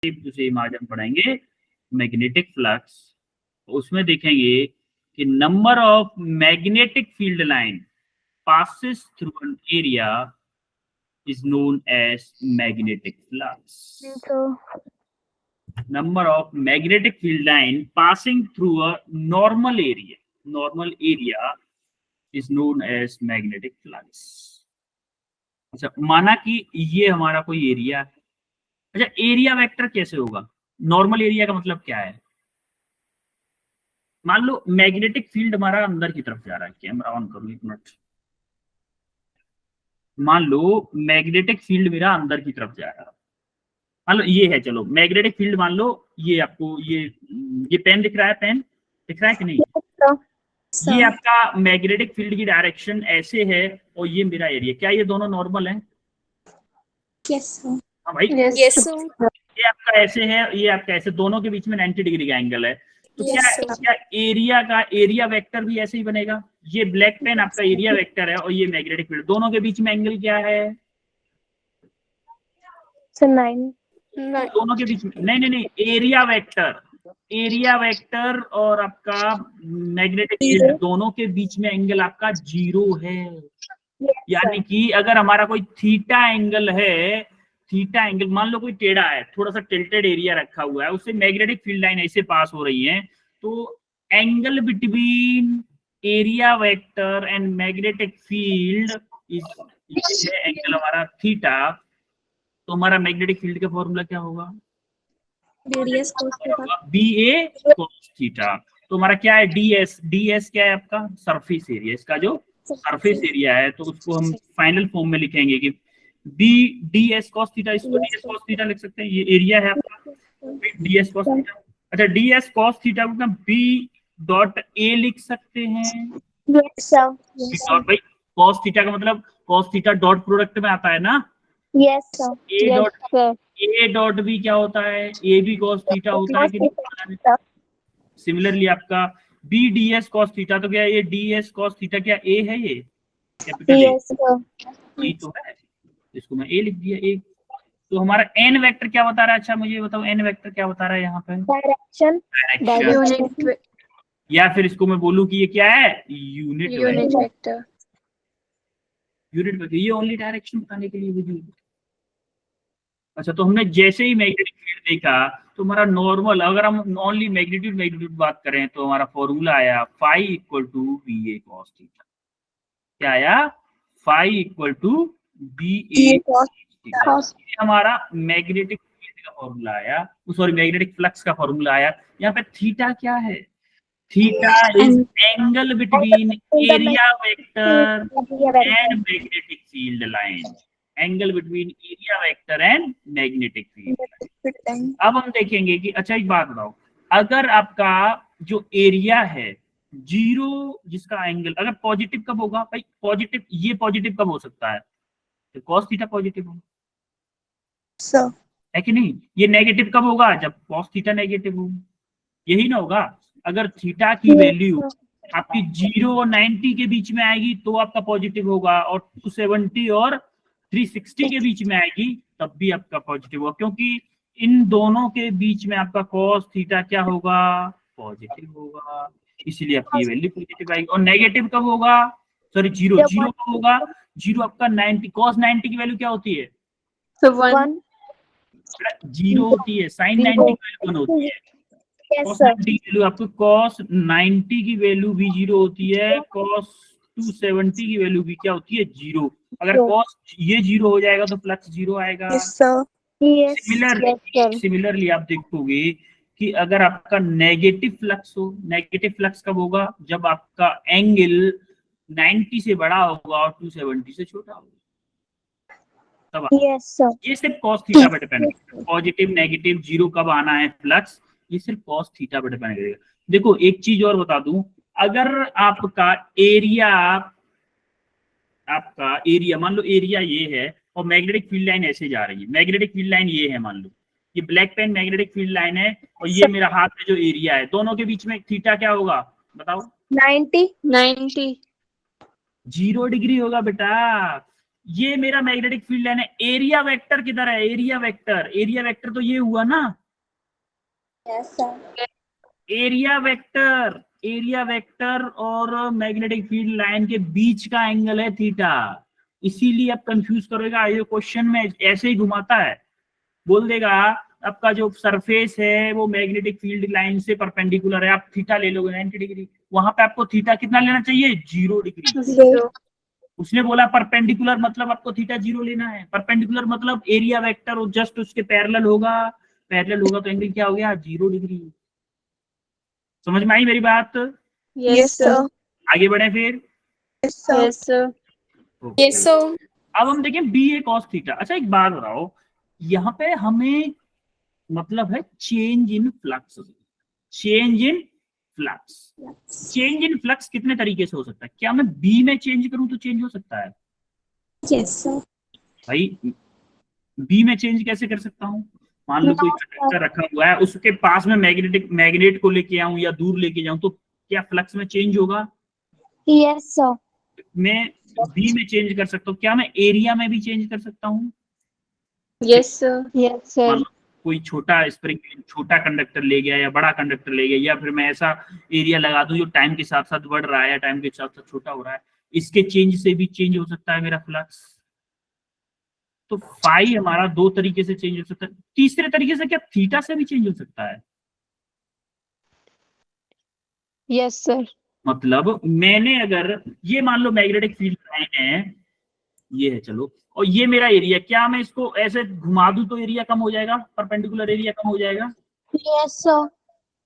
Same आज हम पढ़ेंगे मैग्नेटिक फ्लक्स। उसमें देखेंगे कि number of magnetic field line passes through an area is known as magnetic flux. Number of magnetic field line passing through a normal area is known as magnetic flux. अच्छा, माना कि ये हमारा कोई area है। अच्छा, एरिया वेक्टर कैसे होगा? नॉर्मल एरिया का मतलब क्या है? मान लो मैग्नेटिक फील्ड हमारा अंदर की तरफ जा रहा है। कैमरा ऑन करो एक मिनट। मान लो मैग्नेटिक फील्ड मेरा अंदर की तरफ जा रहा है। मान लो ये है, चलो मैग्नेटिक फील्ड मान लो ये आपको ये पेन दिख रहा है, पेन दिख रहा है कि नहीं? ये आपका मैग्नेटिक फील्ड की डायरेक्शन ऐसे है और ये मेरा एरिया, क्या ये दोनों नॉर्मल हैं? Yes sir. हाँ भाई, यस सर। ये आपका ऐसे है, ये आपका ऐसे, दोनों के बीच में 90 डिग्री का एंगल है। तो क्या एरिया का एरिया वेक्टर भी ऐसे ही बनेगा? ये ब्लैक पेन आपका एरिया वेक्टर है और ये मैग्नेटिक फील्ड, दोनों के बीच में एंगल क्या है? सर 9। दोनों के बीच में नहीं, एरिया वेक्टर और आपका मैग्नेटिक फील्ड दोनों के बीच में एंगल आपका 0 है। यानी कि अगर हमारा कोई थीटा एंगल है, थीटा एंगल मान लो कोई टेढ़ा है, थोड़ा सा टिल्टेड एरिया रखा हुआ है, उससे मैग्नेटिक फील्ड लाइन ऐसे पास हो रही है, तो angle between area vector and magnetic field is angle हमारा थीटा। तो हमारा मैग्नेटिक फील्ड का फॉर्मूला क्या होगा? Radius cos theta. BA cos theta. तो हमारा क्या है? DS क्या है आपका? Surface area. इसका जो सरफेस एरिया है तो उसको हम फाइनल फॉर्म में लिखेंगे कि DS cos थीटा, इसको DS cos थीटा लिख सकते हैं, ये एरिया है आपका DS cos थीटा। अच्छा, DS cos थीटा को हम B.A लिख सकते हैं। Yes sir. भाई cos थीटा का मतलब cos थीटा डॉट प्रोडक्ट में आता है ना? Yes sir. A dot B क्या होता है? A भी cos थीटा होता है कि नहीं? सिमिलरली आपका B DS cos थीटा, तो क्या ये DS cos थीटा क्या A है? ये कैपिटल A तो है, इसको मैं A लिख दिया A। तो हमारा n वेक्टर क्या बता रहा है? अच्छा मुझे बताओ, n वेक्टर क्या बता रहा है यहाँ पे? डायरेक्शन। या फिर इसको मैं बोलूं कि ये क्या है? Unit vector. यूनिट वेक्टर ये ओनली डायरेक्शन बताने के लिए वजूद। अच्छा, तो हमने जैसे ही मैग्नेटिक फील्ड देखा तो हमारा नॉर्मल, अगर हम ओनली मैग्नीट्यूड बात करें तो हमारा फॉर्मूला आया phi equal to BA cos theta. क्या आया? Phi equal to BA cos theta. हमारा मैग्नेटिक फील्ड का फॉर्मूला आया, सॉरी मैग्नेटिक फ्लक्स का फॉर्मूला आया। यहाँ पे थीटा क्या है? Theta is angle between area vector and magnetic field line. Angle between area vector and magnetic field. अब हम देखेंगे कि अच्छा एक बात बताओ, अगर आपका जो एरिया है 0, जिसका एंगल अगर पॉजिटिव कब होगा भाई? पॉजिटिव, ये पॉजिटिव कब हो सकता है? तो cos थीटा पॉजिटिव हो, है कि नहीं? ये नेगेटिव कब होगा? जब cos थीटा नेगेटिव हो, यही ना होगा? अगर थीटा की वैल्यू आपकी 0 और 90 के बीच में आएगी तो आपका पॉजिटिव होगा, और 270 और 360 के बीच में आएगी तब भी आपका पॉजिटिव होगा, क्योंकि इन दोनों के बीच में आपका cos थीटा क्या होगा? पॉजिटिव होगा, इसलिए आपकी वैल्यू पॉजिटिव आएगी। और नेगेटिव कब होगा? सॉरी, जीरो कब होगा? 0 आपका 90, cos 90 की वैल्यू क्या होती है? 1 0 होती है। sin 90 की वैल्यू 1 होती है। cos 90 की वैल्यू आपको cos 90 की वैल्यू भी 0 होती है, cos 270 की वैल्यू भी क्या होती है? 0। अगर cos ये 0 हो जाएगा तो फ्लक्स 0 आएगा। सिमिलरली आप देखोगे कि अगर आपका नेगेटिव फ्लक्स हो, नेगेटिव फ्लक्स कब होगा? जब आपका एंगल 90 से बड़ा होगा और 270 से छोटा होगा, तब ये सिर्फ cos थीटा पे डिपेंड करेगा। पॉजिटिव नेगेटिव 0 कब आना है फ्लक्स, ये सिर्फ cos थीटा पे डिपेंड करेगा। देखो एक चीज और बता दूं, अगर आपका एरिया मान लो एरिया ये है और मैग्नेटिक फील्ड लाइन ऐसे जा रही है, मैग्नेटिक फील्ड लाइन ये है, मान लो ये black pen magnetic field line है और ये मेरा हाथ में जो एरिया है, दोनों के बीच में थीटा क्या होगा बताओ? 90 0 डिग्री होगा बेटा। ये मेरा मैग्नेटिक फील्ड लाइन है। एरिया वेक्टर किधर है? एरिया वेक्टर तो ये हुआ ना। Yes, sir. एरिया वेक्टर और मैग्नेटिक फील्ड लाइन के बीच का एंगल है थीटा। इसीलिए आप कंफ्यूज करेगा, ये क्वेश्चन में ऐसे ही घुमाता है, बोल देगा आपका जो सरफेस है वो मैग्नेटिक फील्ड लाइन से परपेंडिकुलर है, आप थीटा ले लोगे 90 डिग्री, वहां पे आपको थीटा कितना लेना चाहिए? 0 डिग्री। Zero. उसने बोला परपेंडिकुलर मतलब आपको थीटा 0 लेना है। परपेंडिकुलर मतलब एरिया वेक्टर जस्ट उसके पैरेलल होगा तो एंगल क्या हो गया? 0 डिग्री। समझ में आई मेरी बात? Yes, sir. आगे बढ़े फिर। Yes, sir. Yes, sir. Okay. Yes, sir. अब हम देखें बी ए कॉस थीटा। अच्छा एक बात बताओ, यहाँ पे हमें मतलब है change in flux. Change in flux कितने तरीके से हो सकता है? क्या मैं बी में चेंज करूं तो चेंज हो सकता है? Yes, sir. भाई बी में चेंज कैसे कर सकता हूं? मान लो कोई कंडक्टर रखा हुआ है, उसके पास में मैग्नेट को लेके आऊं या दूर लेके जाऊं तो क्या फ्लक्स में चेंज होगा? Yes, sir. मैं बी में चेंज कर सकता हूँ, क्या मैं एरिया में भी चेंज कर सकता हूँ? Yes, sir. Yes, sir. मान लो कोई छोटा स्प्रिंग छोटा कंडक्टर ले गया या बड़ा कंडक्टर ले गया, या फिर मैं ऐसा एरिया लगा दूं जो टाइम के साथ साथ बढ़ रहा है या टाइम के साथ साथ छोटा हो रहा है, इसके चेंज से भी चेंज हो सकता है मेरा फ्लक्स। तो फाई हमारा दो तरीके से चेंज हो सकता है, तीसरे तरीके से क्या थीटा से भी चेंज हो सकता है? Yes, sir. मतलब मैंने अगर ये मान लो मैग्नेटिक फील्ड लाइन है, ये है चलो, और ये मेरा एरिया, क्या मैं इसको ऐसे घुमा दूं तो एरिया कम हो जाएगा? परपेंडिकुलर एरिया कम हो जाएगा? Yes, sir.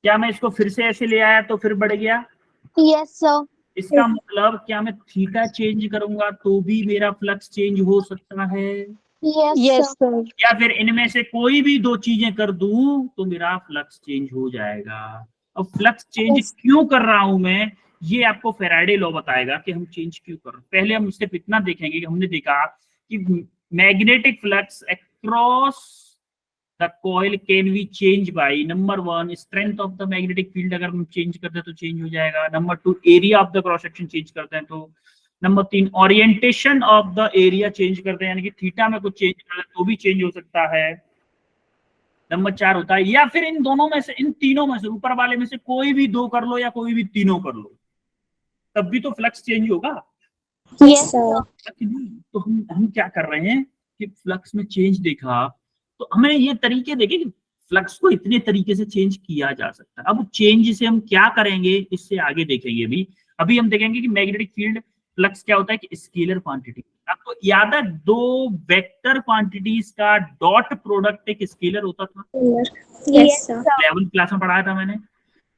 क्या मैं इसको फिर से ऐसे ले आया तो फिर बढ़ गया? Yes, sir. इसका मतलब क्या मैं थीटा चेंज करूंगा तो भी मेरा फ्लक्स चेंज हो सकता है? Yes, sir. या फिर इनमें से कोई भी दो चीजें कर दूं तो मेरा फ्लक्स चेंज हो जाएगा? अब फ्लक्स चेंज क्यों कर रहा हूं मैं, ये आपको फैराडे लॉ बताएगा कि हम चेंज क्यों कर रहे हैं। पहले हम सिर्फ इतना देखेंगे कि हमने देखा कि magnetic flux across the coil can be change by number 1 strength of the magnetic field, अगर हम चेंज करते हैं तो चेंज हो जाएगा। Number 2 area of the cross section change करते हैं तो। Number 3 orientation of the area change करते हैं, यानी कि थीटा में कुछ चेंज करते हैं तो भी चेंज हो सकता है। नंबर 4 होता है, या फिर इन दोनों में से, इन तीनों में से, ऊपर वाले में से कोई भी दो कर लो या कोई भी तीनों कर लो, तब भी तो फ्लक्स चेंज होगा। Yes, sir. तो हम क्या कर रहे हैं कि फ्लक्स में चेंज देखा तो हमें ये तरीके देखे कि फ्लक्स को इतने तरीके से चेंज किया जा सकता है। अब चेंज से हम क्या करेंगे इससे आगे देखेंगे। अभी हम देखेंगे कि मैग्नेटिक फील्ड फ्लक्स क्या होता है कि स्केलर क्वांटिटी। आपको याद है दो वेक्टर क्वांटिटीज का डॉट प्रोडक्ट एक स्केलर होता था? Yes, sir. 11th क्लास में पढ़ाया था मैंने।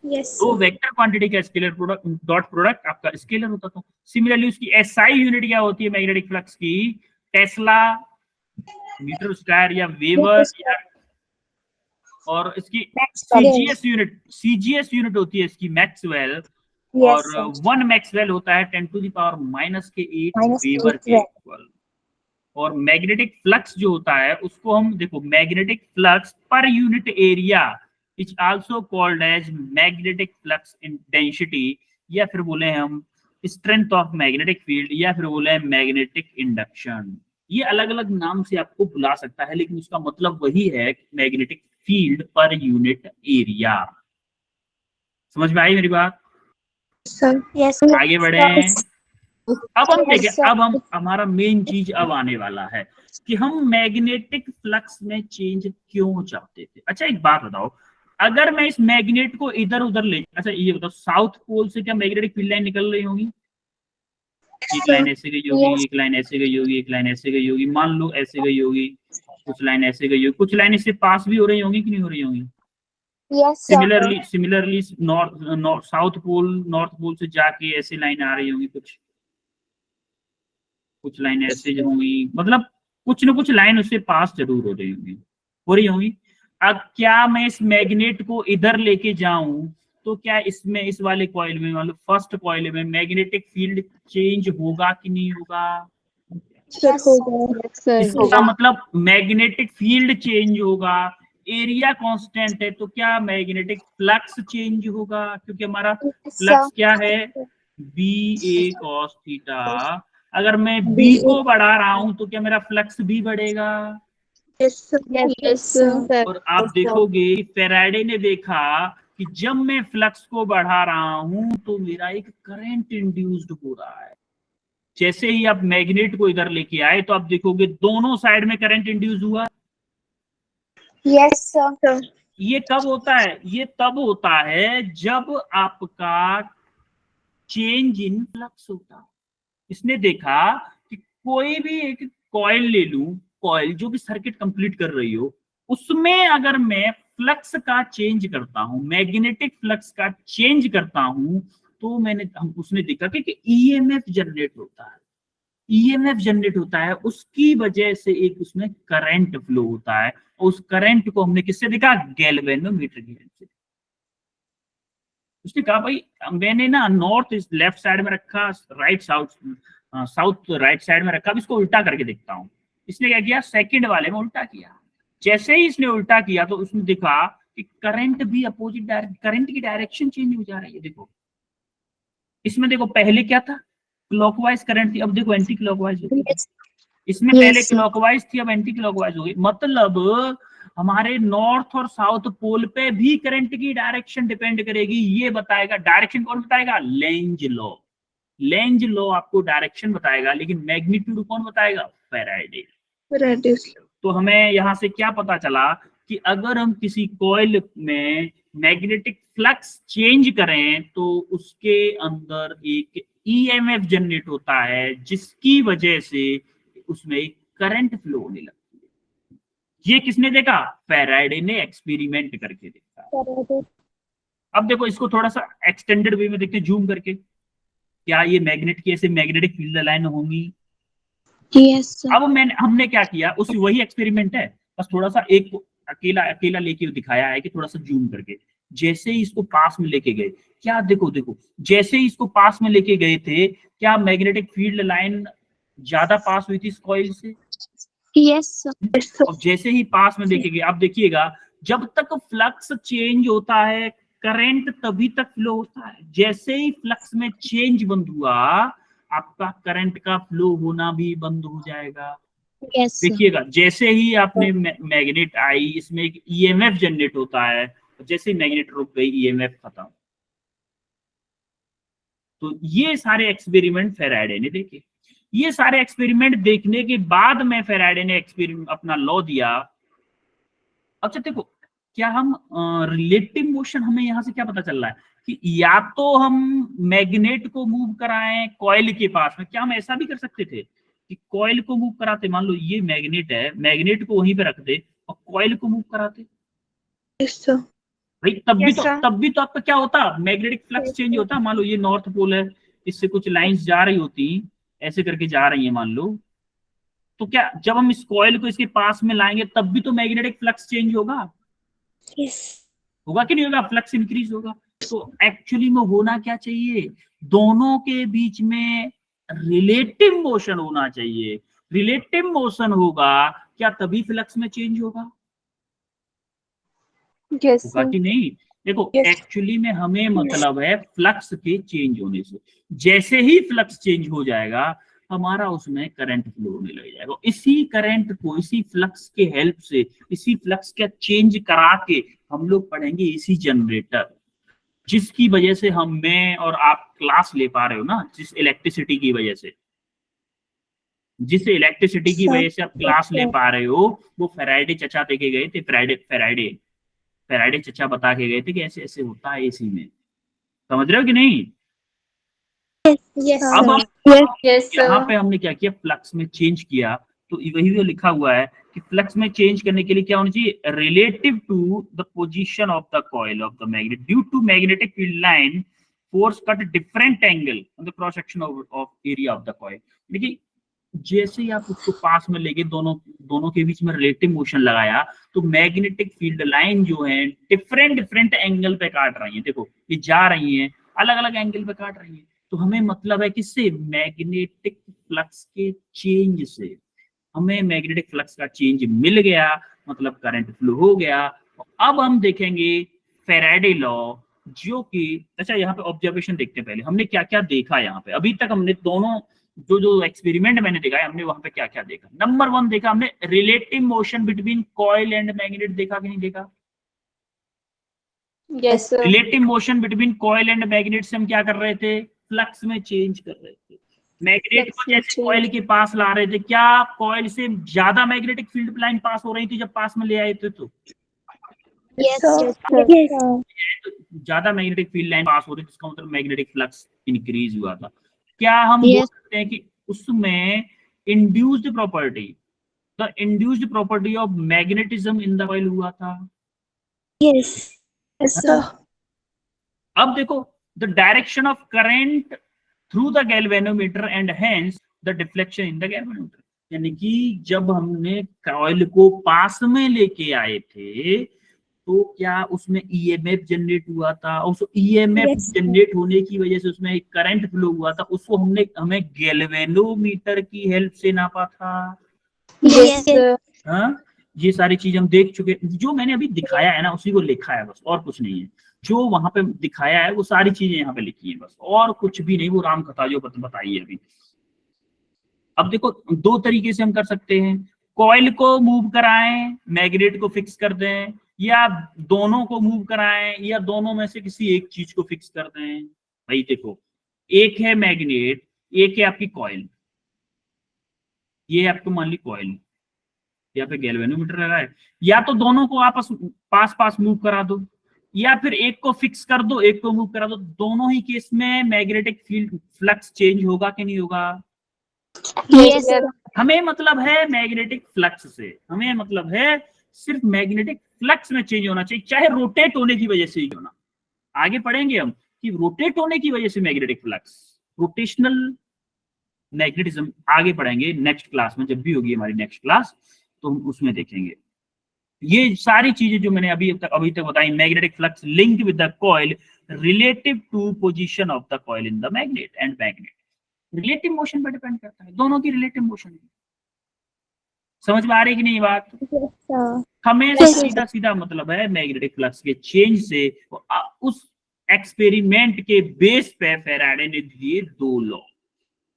Yes, तो sir. वेक्टर क्वांटिटी का स्केलर प्रोडक्ट डॉट प्रोडक्ट आपका स्केलर होता था। सिमिलरली उसकी एसआई यूनिट क्या होती है मैग्नेटिक फ्लक्स की? टेस्ला, मीटर स्क्वायर या वेबर या, और इसकी सीजीएस यूनिट होती है इसकी मैक्सवेल, और Yes, sir. 1 मैक्सवेल होता है 10 टू द पावर -8 वेबर के इक्वल। और मैग्नेटिक फ्लक्स जो होता है उसको हम देखो, मैग्नेटिक फ्लक्स पर unit area is also called as magnetic flux density, या फिर बोले हम स्ट्रेंथ ऑफ मैग्नेटिक फील्ड, या फिर बोले मैग्नेटिक इंडक्शन। ये अलग अलग नाम से आपको बुला सकता है, लेकिन उसका मतलब वही है मैग्नेटिक फील्ड पर यूनिट एरिया। समझ में आई मेरी बात? Sir. Yes, sir. आगे बढ़े। अब हम देखें, अब हम हमारा मेन चीज अब आने वाला है कि हम मैग्नेटिक फ्लक्स में चेंज क्यों चाहते थे। अच्छा एक बात बताओ, अगर मैं इस मैग्नेट को इधर उधर ले, अच्छा ये बताओ साउथ पोल से क्या मैग्नेटिक फील्ड लाइन निकल रही होंगी? एक लाइन ऐसे गई होगी, एक लाइन ऐसे गई होगी, एक लाइन ऐसे गई होगी, मान लो ऐसे गई होगी, कुछ लाइन ऐसे गई होगी, कुछ लाइन इससे पास भी हो रही होंगी कि नहीं हो रही होंगी? Yes, sir. Similarly south pole north pole से जाके ऐसे लाइन आ रही होंगी, कुछ लाइन ऐसे जो होंगी, मतलब कुछ ना कुछ लाइन उससे पास जरूर हो रही होंगी। अब क्या मैं इस मैग्नेट को इधर लेके जाऊं तो क्या इसमें, इस वाले कॉइल में, मतलब फर्स्ट कॉइल में मैग्नेटिक फील्ड चेंज होगा कि नहीं होगा? Yes, sir. इसका मतलब मैग्नेटिक फील्ड चेंज होगा, एरिया कांस्टेंट है, तो क्या मैग्नेटिक फ्लक्स चेंज होगा? क्योंकि हमारा फ्लक्स क्या है? बी ए कॉस थीटा। अगर मैं बी को बढ़ा रहा हूं तो क्या मेरा फ्लक्स भी बढ़ेगा? Yes, sir. Yes, sir. और आप देखोगे फैराडे ने देखा कि जब मैं फ्लक्स को बढ़ा रहा हूं तो मेरा एक करंट इंड्यूस्ड हो रहा है। जैसे ही आप मैग्नेट को इधर लेके आए तो आप देखोगे दोनों साइड में करंट इंड्यूस हुआ। Yes, sir. ये कब होता है? ये तब होता है जब आपका चेंज इन फ्लक्स होता है। इसने देखा कि कोई भी एक कॉइल ले लूं, कॉइल जो भी सर्किट कंप्लीट कर रही हो, उसमें अगर मैं फ्लक्स का चेंज करता हूं, मैग्नेटिक फ्लक्स का चेंज करता हूं, तो उसने देखा कि ईएमएफ जनरेट होता है। ईएमएफ जनरेट होता है, उसकी वजह से एक उसमें करंट फ्लो होता है, और उस करंट को हमने किससे देखा? गैल्वेनोमीटर की हेल्प से। उसने कहा भाई मैंने ना नॉर्थ इस लेफ्ट साइड में रखा, राइट साउथ राइट साइड में रखा, अब इसको उल्टा करके देखता हूँ। इसने क्या किया? सेकंड वाले में उल्टा किया। जैसे ही इसने उल्टा किया तो उसने देखा कि करंट भी अपोजिट करंट की डायरेक्शन चेंज हो जा रही है। देखो इसमें, देखो पहले क्या था? क्लॉकवाइज करंट थी, अब देखो एंटी क्लॉकवाइज हो गई। इसमें पहले क्लॉकवाइज थी, अब एंटी क्लॉकवाइज हो गई। मतलब हमारे नॉर्थ और साउथ पोल पे भी करंट की डायरेक्शन डिपेंड करेगी। ये बताएगा, डायरेक्शन कौन बताएगा? Lenz law. लेंज लॉ आपको डायरेक्शन बताएगा, लेकिन मैग्नीट्यूड कौन बताएगा? फैराडे। तो हमें यहां से क्या पता चला कि अगर हम किसी कॉइल में मैग्नेटिक फ्लक्स चेंज करें तो उसके अंदर एक ईएमएफ जनरेट होता है, जिसकी वजह से उसमें करंट फ्लो होने लगती है। ये किसने देखा? फैराडे ने एक्सपेरिमेंट करके देखा। अब देखो इसको थोड़ा सा एक्सटेंडेड वे में देखते, जूम करके। क्या ये मैग्नेट की ऐसे मैग्नेटिक फील्ड लाइन होंगी? Yes, sir. अब हमने क्या किया, उस वही एक्सपेरिमेंट है, बस थोड़ा सा एक अकेला अकेला लेके दिखाया है कि थोड़ा सा जूम करके। जैसे ही इसको पास में लेके गए, क्या देखो देखो, जैसे ही इसको पास में लेके गए थे, क्या मैग्नेटिक फील्ड लाइन ज्यादा पास हुई थी इस कॉइल से? Yes, sir. और जैसे ही पास में लेके गए, आप देखिएगा जब तक फ्लक्स चेंज होता है करंट तभी तक फ्लो होता है। जैसे ही फ्लक्स में चेंज बंद हुआ, आपका करंट का फ्लो होना भी बंद हो जाएगा। Yes, sir. देखिएगा जैसे ही आपने मैग्नेट आई, इसमें एक ईएमएफ जनरेट होता है, जैसे ही मैग्नेट रुक गई ईएमएफ खत्म। तो ये सारे एक्सपेरिमेंट फैराडे ने देखे। ये सारे एक्सपेरिमेंट देखने के बाद में फैराडे ने एक्सपेरिमेंट अपना लॉ दिया। अच्छा देखो, क्या हम रिलेटिव मोशन, हमें यहां से क्या पता चल रहा है कि या तो हम मैग्नेट को मूव कराएं कॉइल के पास में। क्या हम ऐसा भी कर सकते थे कि कॉइल को मूव कराते, मान लो ये मैग्नेट है, मैग्नेट को वहीं पे रख दे और कॉइल को मूव कराते? Yes, sir. भाई तब भी Yes, तो sir. तब भी तो आपका क्या होता? मैग्नेटिक फ्लक्स चेंज होता। मान लो ये नॉर्थ पोल है, इससे कुछ लाइंस जा रही होती, ऐसे करके जा रही है मान लो, तो क्या जब हम इस कॉइल को इसके पास में लाएंगे तब भी तो मैग्नेटिक फ्लक्स चेंज होगा? Yes. होगा कि नहीं होगा? फ्लक्स इंक्रीज होगा। तो एक्चुअली में होना क्या चाहिए? दोनों के बीच में रिलेटिव मोशन होना चाहिए। रिलेटिव मोशन होगा क्या तभी फ्लक्स में चेंज होगा? Yes, होगा sir. कि नहीं? देखो Yes. एक्चुअली में हमें मतलब है फ्लक्स के चेंज होने से। जैसे ही फ्लक्स चेंज हो जाएगा हमारा उसमें करंट फ्लो होने लग जाएगा। इसी करंट को, इसी फ्लक्स के हेल्प से, इसी फ्लक्स का चेंज करा के हम लोग पढ़ेंगे एसी जनरेटर, जिसकी वजह से मैं और आप क्लास ले पा रहे हो ना, जिस इलेक्ट्रिसिटी की वजह से, जिस इलेक्ट्रिसिटी की वजह से आप क्लास ले पा रहे हो, वो फैराडे चचा देके गए थे। फैराडे चचा बता के गए थे कि ऐसे ऐसे होता है एसी में। समझ रहे हो कि नहीं? Yes, अब sir. Yes, यहाँ sir. पे हमने क्या किया, फ्लक्स में चेंज किया। तो वही जो लिखा हुआ है कि फ्लक्स में चेंज करने के लिए क्या होना चाहिए? Relative to the position of the coil of the magnet due to magnetic field line force cut different angle on the cross section of area of the coil. देखिए जैसे ही आप उसको पास में लेके दोनों के बीच में रिलेटिव मोशन लगाया, तो मैग्नेटिक फील्ड लाइन जो है डिफरेंट एंगल पे काट रही है। देखो ये जा रही है, अलग अलग एंगल पे काट रही है। तो हमें मतलब है किससे? मैग्नेटिक फ्लक्स के चेंज से। हमें मैग्नेटिक फ्लक्स का चेंज मिल गया, मतलब करंट फ्लो हो गया। अब हम देखेंगे फैराडे लॉ, जो कि, अच्छा यहाँ पे ऑब्जर्वेशन देखते हैं। पहले हमने क्या क्या देखा यहाँ पे। अभी तक हमने जो जो एक्सपेरिमेंट मैंने देखा है, हमने वहां पे क्या क्या देखा। नंबर 1 देखा हमने relative motion between coil and magnet, देखा कि नहीं देखा? Yes, sir. Relative motion between coil and magnet से हम क्या कर रहे थे? फ्लक्स में चेंज कर रहे थे। मैग्नेट को Flux में जैसे कॉइल change. के पास ला रहे थे, क्या कॉइल से ज्यादा मैग्नेटिक फील्ड लाइन पास हो रही थी जब पास में ले आए थे? तो Yes, Yes, sir. sir. Yes. ज्यादा मैग्नेटिक फील्ड लाइन पास हो रही थी, इसका मतलब मैग्नेटिक फ्लक्स इंक्रीज हुआ था। क्या हम बोल Yes. सकते हैं कि उसमें induced property, the induced property of magnetism in the coil हुआ था? Yes. Yes, sir. अब देखो, the direction of current through the galvanometer and hence the deflection in the galvanometer, यानी कि जब हमने कॉइल को पास में लेके आए थे तो क्या उसमें ईएमएफ जनरेट हुआ था, और उस ईएमएफ Yes. जनरेट होने की वजह से उसमें एक करंट फ्लो हुआ था, उसको हमें गैल्वेनोमीटर की हेल्प से नापा था। Yes, sir. हाँ, ये सारी चीज हम देख चुके। जो मैंने अभी दिखाया है ना उसी को लिखा है बस, और कुछ नहीं है। जो वहां पे दिखाया है वो सारी चीजें यहाँ पे लिखी है बस, और कुछ भी नहीं। वो राम कथा जो बताई है अभी। अब देखो, दो तरीके से हम कर सकते हैं, कॉइल को मूव कराएं, मैग्नेट को फिक्स कर दें, या दोनों को मूव कराएं, या दोनों में से किसी एक चीज को फिक्स कर दें। भाई देखो, एक है मैग्नेट, एक है आपकी कॉइल। ये है आपको मान ली कॉइल, यहाँ पे गैल्वेनोमीटर लगा है। या तो दोनों को आपस पास पास मूव करा दो, या फिर एक को फिक्स कर दो, एक को मूव करा दो। दोनों ही केस में मैग्नेटिक फील्ड फ्लक्स चेंज होगा कि नहीं होगा? Yes, sir. हमें मतलब है मैग्नेटिक फ्लक्स से, हमें मतलब है सिर्फ मैग्नेटिक फ्लक्स में चेंज होना चाहिए, चाहे रोटेट होने की वजह से ही होना। आगे पढ़ेंगे हम कि रोटेट होने की वजह से मैग्नेटिक फ्लक्स, रोटेशनल मैग्नेटिज्म आगे पढ़ेंगे नेक्स्ट क्लास में, जब भी होगी हमारी नेक्स्ट क्लास तो हम उसमें देखेंगे। ये सारी चीजें जो मैंने अभी तक बताई, magnetic flux link with the coil relative to position of the coil in the magnet and magnet, relative motion पर डिपेंड करता है, दोनों की रिलेटिव मोशन। समझ में आ रही कि नहीं बात? Yes, sir. हमेशा Yes, सीधा सीधा मतलब है मैग्नेटिक फ्लक्स के चेंज से। उस एक्सपेरिमेंट के बेस पे फैराडे ने दिए दो लॉ,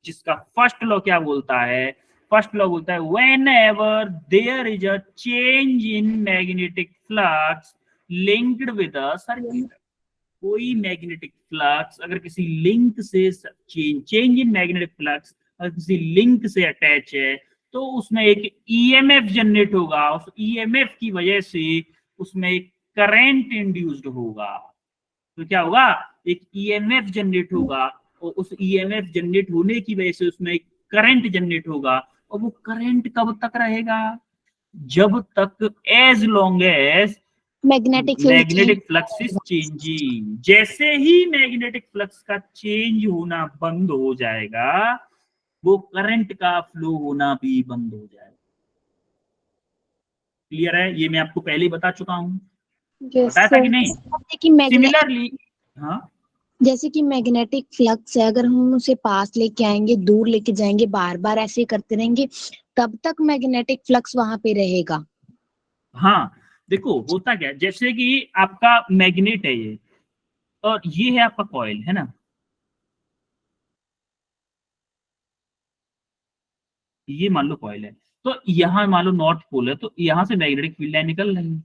जिसका फर्स्ट लॉ क्या बोलता है? फर्स्ट लॉ बोलता है whenever there is a change in magnetic flux linked with a circuit, कोई मैग्नेटिक फ्लक्स अगर किसी लिंक से चेंज इन मैग्नेटिक फ्लक्स अगर किसी लिंक से अटैच है तो उसमें एक ईएमएफ जनरेट होगा, उस ईएमएफ की वजह से उसमें एक करंट इंड्यूस्ड होगा। तो क्या होगा? एक ईएमएफ जनरेट होगा, और उस ईएमएफ जनरेट होने की वजह से उसमें एक करंट जनरेट होगा, और वो करंट कब तक रहेगा? जब तक as long as magnetic flux is changing. जैसे ही मैग्नेटिक फ्लक्स का चेंज होना बंद हो जाएगा, वो करंट का फ्लो होना भी बंद हो जाएगा। क्लियर है? ये मैं आपको पहले ही बता चुका हूं, Yes, बताया था sir. कि नहीं? जैसे कि मैग्नेट सिमिलरली, हाँ जैसे कि मैग्नेटिक फ्लक्स है, अगर हम उसे पास लेके आएंगे, दूर लेके जाएंगे, बार बार ऐसे करते रहेंगे, तब तक मैग्नेटिक फ्लक्स वहां पे रहेगा। हाँ, देखो होता क्या है, जैसे कि आपका मैग्नेट है ये, और ये है आपका कॉइल, है ना? ये मान लो कॉइल है, तो यहाँ मान लो नॉर्थ पोल है, तो यहाँ से मैग्नेटिक फील्ड लाइन निकल रही है,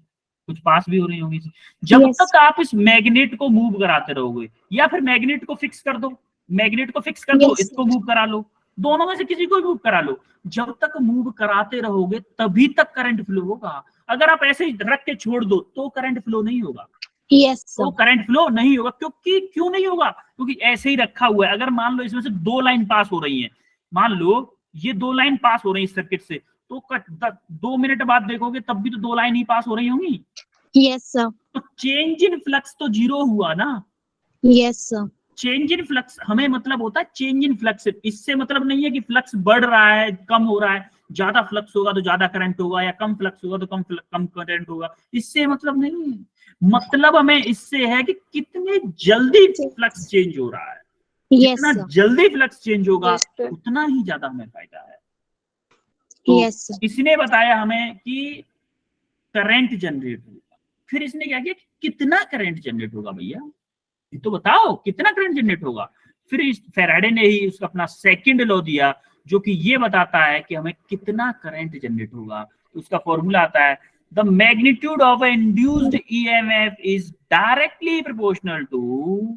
कुछ पास भी हो रही होंगी। जब Yes. तक आप इस मैग्नेट को मूव कराते रहोगे, या फिर मैग्नेट को फिक्स कर दो, मैग्नेट को फिक्स कर दो, Yes. इसको मूव करा लो, दोनों में से किसी को मूव करा लो, जब तक मूव कराते रहोगे तभी तक करंट फ्लो होगा। अगर आप ऐसे ही रख के छोड़ दो तो करंट फ्लो नहीं होगा। Yes, तो sir. करंट फ्लो नहीं होगा, क्योंकि क्यों नहीं होगा? क्योंकि ऐसे ही रखा हुआ है। अगर मान लो इसमें से दो लाइन पास हो रही हैं, मान लो ये दो लाइन पास हो रही है सर्किट से, तो 2 मिनट बाद देखोगे तब भी तो दो लाइन ही पास हो रही होंगी। Yes, sir. तो चेंज इन फ्लक्स तो जीरो हुआ ना। Yes, sir. Change in flux हमें मतलब होता है चेंज इन फ्लक्स। इससे मतलब नहीं है कि फ्लक्स बढ़ रहा है, कम हो रहा है, ज्यादा फ्लक्स होगा तो ज्यादा करंट होगा, या कम फ्लक्स होगा तो कम करंट होगा। इससे मतलब नहीं है, मतलब हमें इससे है कि कितने जल्दी फ्लक्स चेंज हो रहा है। Yes, जितना sir. जल्दी फ्लक्स चेंज होगा Yes, sir. उतना ही ज्यादा हमें फायदा है। तो Yes, sir. इसने बताया हमें कि करंट जनरेट होगा। फिर इसने क्या किया कि कितना करंट जनरेट होगा भैया, ये तो बताओ कितना करंट जनरेट होगा। फिर इस फैराडे ने ही उसका अपना सेकंड लॉ दिया जो कि ये बताता है कि हमें कितना करंट जनरेट होगा। उसका फॉर्मूला आता है the magnitude of induced EMF is directly proportional to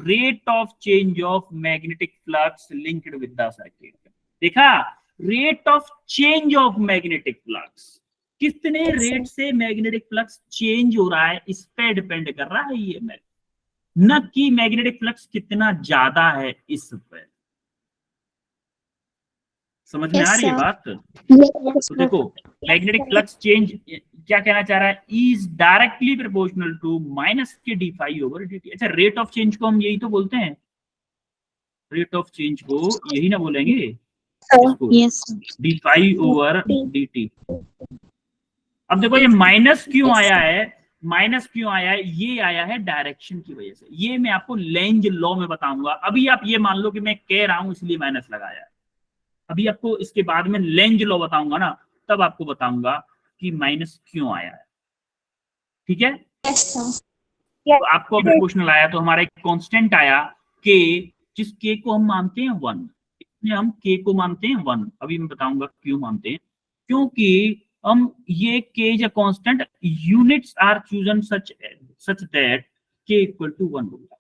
rate of change of magnetic flux linked with the circuit. देखा, rate of change of magnetic flux, कितने रेट से मैग्नेटिक फ्लक्स चेंज हो रहा है इस पे डिपेंड कर रहा है ये न कि मैग्नेटिक फ्लक्स कितना ज्यादा है इस पर। समझ में आ रही है बात? तो देखो, मैग्नेटिक फ्लक्स चेंज क्या कहना चाह रहा है, is directly proportional to minus K D phi over D T. अच्छा, रेट ऑफ चेंज को हम यही तो बोलते हैं, रेट ऑफ चेंज को यही ना बोलेंगे इसको, d phi over D t. अब देखो ये माइनस क्यों आया है, माइनस क्यों आया है, ये आया है डायरेक्शन की वजह से। ये मैं आपको लेंज लॉ में बताऊंगा। अभी आप ये मान लो कि मैं कह रहा हूं इसलिए माइनस लगाया है, अभी आपको इसके बाद में लेंज लॉ बताऊंगा ना, तब आपको बताऊंगा कि माइनस क्यों आया है। ठीक है? तो आपको अभी क्वेश्चन आया तो हमारा एक कांस्टेंट आया के, जिस के को हम मानते हैं 1, इसमें हम के को मानते हैं 1। अभी मैं बताऊंगा क्यों मानते हैं, क्योंकि हम ये K is a constant, units are chosen such that K equal to 1 होगा।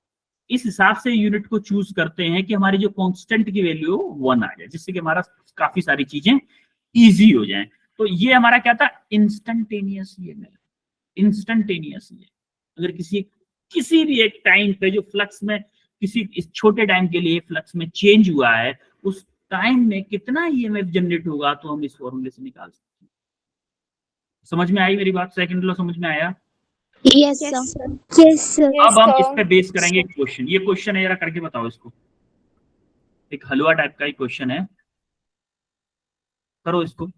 इस हिसाब से यूनिट को चूज करते हैं कि हमारी जो कांस्टेंट की वैल्यू 1 आ जाए, जिससे कि हमारा काफी सारी चीजें इजी हो जाएं। तो ये हमारा क्या था, इंस्टेंटेनियस। ये इंस्टेंटेनियस है, अगर किसी भी एक टाइम पे जो फ्लक्स में किसी इस छोटे टाइम के लिए फ्लक्स में चेंज हुआ है, उस टाइम में कितना ईएमएफ जनरेट होगा, तो हम इस फॉर्मूले से निकाल सकते हैं। समझ में आई मेरी बात? सेकंड लॉ समझ में आया? Yes sir. अब हम इस पे बेस करेंगे एक क्वेश्चन। ये क्वेश्चन है, जरा करके बताओ इसको। एक हलवा टाइप का ही क्वेश्चन है, करो इसको।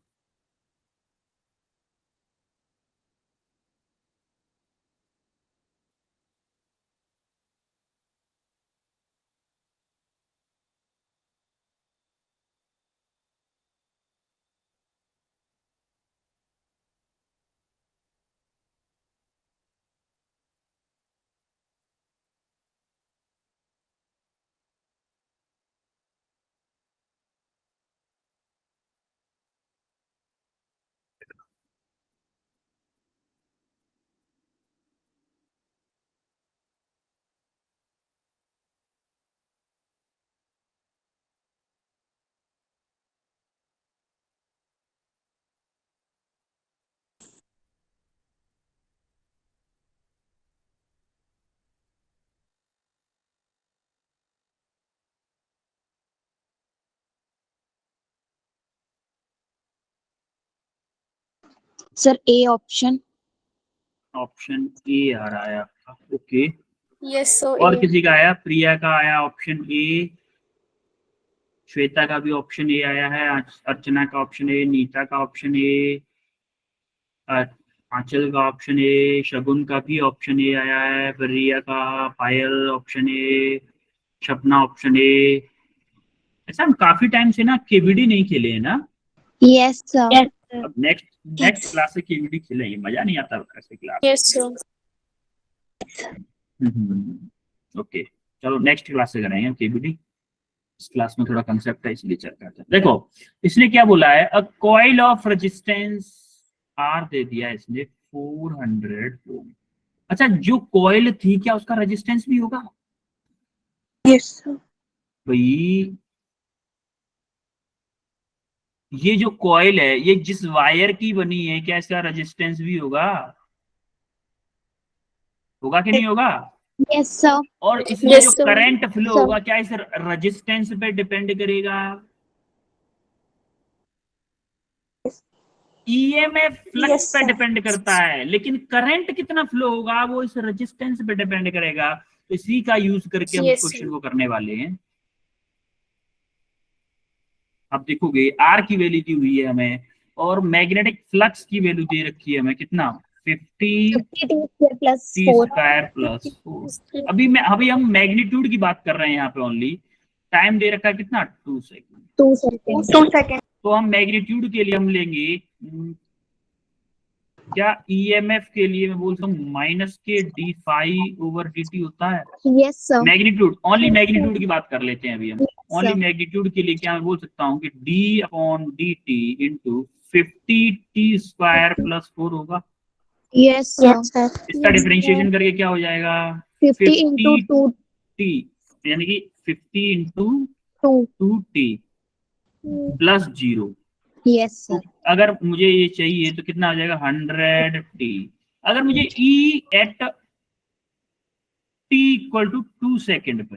Sir A option. Option A आ रहा है आपका, ओके। Yes sir. और किसी का आया? प्रिया का आया ऑप्शन ए, श्वेता का भी ऑप्शन ए आया है, अर्चना का ऑप्शन ए, नीता का ऑप्शन ए, आंचल का ऑप्शन ए, शगुन का भी ऑप्शन ए आया है, प्रिया का, पायल ऑप्शन ए, सपना ऑप्शन ए। ऐसा हम काफी टाइम से ना केवीडी नहीं खेले हैं ना? Yes sir. अब नेक्स्ट क्लास से केवीडी खेलेंगे, मजा नहीं आता ऐसे क्लास। Yes sir. ओके, चलो नेक्स्ट क्लास से करेंगे केवीडी। इस क्लास में थोड़ा कंसेप्ट है इसलिए चल रहा था। देखो इसने क्या बोला है, a coil of resistance R दे दिया इसने 400 ओम। अच्छा, जो कॉइल थी क्या उसका रेजिस्टेंस भी होगा? Yes sir. भाई ये जो कॉइल है, ये जिस वायर की बनी है, क्या इसका रेजिस्टेंस भी होगा? होगा कि नहीं होगा? Yes sir. और इसमें Yes, जो sir. करंट फ्लो होगा, क्या इस रेजिस्टेंस पे डिपेंड करेगा? ईएमएफ फ्लक्स Yes, पे sir. डिपेंड करता है, लेकिन करंट कितना फ्लो होगा वो इस रेजिस्टेंस पे डिपेंड करेगा। तो इसी का यूज करके हम Yes, क्वेश्चन sir. को करने वाले हैं। अब देखोगे आर की वैल्यू दी हुई है हमें, और मैग्नेटिक फ्लक्स की वैल्यू दे रखी है हमें, कितना? 50 प्लस टी 4। Square plus 4। अभी हम मैग्नीट्यूड की बात कर रहे हैं यहाँ पे ओनली। टाइम दे रखा है कितना? 2 सेकंड। 2 सेकंड। 2 seconds. तो हम मैग्नीट्यूड के लिए हम लेंगे क्या ईएमएफ के लिए मैं बोलता हूँ minus K D phi over D t होता है? Yes sir. Magnitude, only magnitude की बात कर लेते हैं अभी हम। Yes, only sir. मैग्नीट्यूड के लिए क्या मैं बोल सकता हूँ कि D upon D T into 50t square plus 4 होगा। Yes sir. इसका डिफरेंशिएशन करके क्या हो जाएगा? 50 into 2 टी, यानी कि 50 into 2 2t plus 0। Yes sir. अगर मुझे ये चाहिए तो कितना आ जाएगा? 100t। अगर मुझे E at t equal to 2 second पे,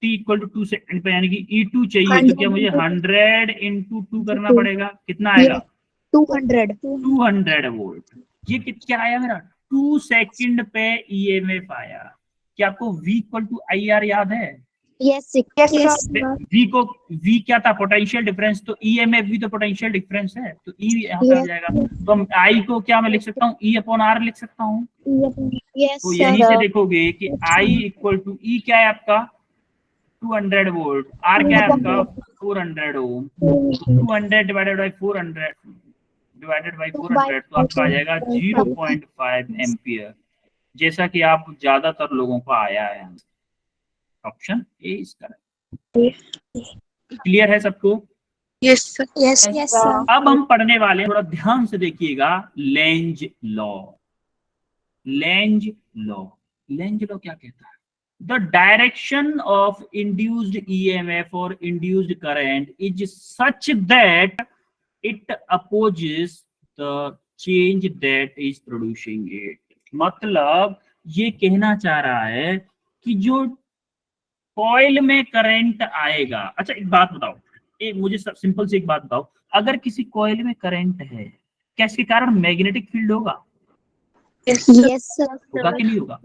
t इक्वल टू 2 सेकेंड पे यानी कि E2 चाहिए, तो क्या मुझे 100 इंटू 2 करना पड़ेगा? कितना आएगा? 200 वोल्ट। ये क्या आया मेरा? 2 सेकेंड पे ईएमएफ आया। क्या आपको V इक्वल टू IR याद है? यस V क्या था? Potential difference. तो ईएमएफ भी तो पोटेंशियल डिफरेंस है, तो E यहाँ पे आ जाएगा। तो हम I को क्या मैं लिख सकता हूँ? E अपॉन R लिख सकता हूँ। यस तो यहीं से देखोगे कि I इक्वल टू E क्या है आपका? 200 वोल्ट। R क्या है आपका? 400 ओम। 200 डिवाइडेड बाई 400 तो आपका आ जाएगा 0.5 एम्पियर, जैसा कि आप ज्यादातर लोगों को आया है। ऑप्शन ए इसका। क्लियर है सबको? Yes, sir. Yes sir. अब हम पढ़ने वाले हैं, थोड़ा ध्यान से देखिएगा, Lenz law. Lenz law, Lenz law क्या कहता है? The direction of induced EMF or induced current is such that it opposes the change that is producing it। मतलब ये कहना चाह रहा है कि जो कॉइल में करंट आएगा। अच्छा एक बात बताओ, एक मुझे सिंपल से एक बात बताओ, अगर किसी कॉइल में करंट है, क्या इसके कारण मैग्नेटिक फील्ड होगा? Yes, sir. Yes sir. होगा कि नहीं होगा?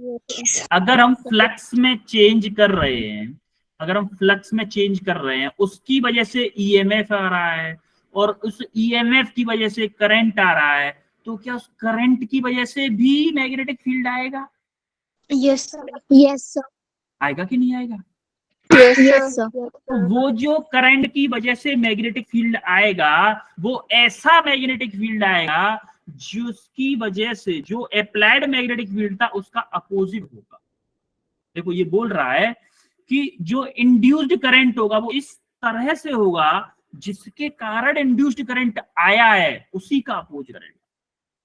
अगर हम फ्लक्स में चेंज कर रहे हैं, अगर हम फ्लक्स में चेंज कर रहे हैं, उसकी वजह से ईएमएफ आ रहा है और उस ईएमएफ की वजह से करंट आ रहा है, तो क्या उस करंट की वजह से भी मैग्नेटिक फील्ड आएगा? Yes, sir. Yes sir. आएगा कि नहीं आएगा? Yes, yes sir. सर। वो जो करंट की वजह से मैग्नेटिक फील्ड आएगा, वो ऐसा मैग्नेटिक फील्ड आएगा जिसकी वजह से जो अप्लाइड मैग्नेटिक फील्ड था उसका अपोजिट होगा। देखो ये बोल रहा है कि जो इंड्यूस्ड करंट होगा वो इस तरह से होगा जिसके कारण इंड्यूस्ड करंट आया है उसी का अपोजिट करंट।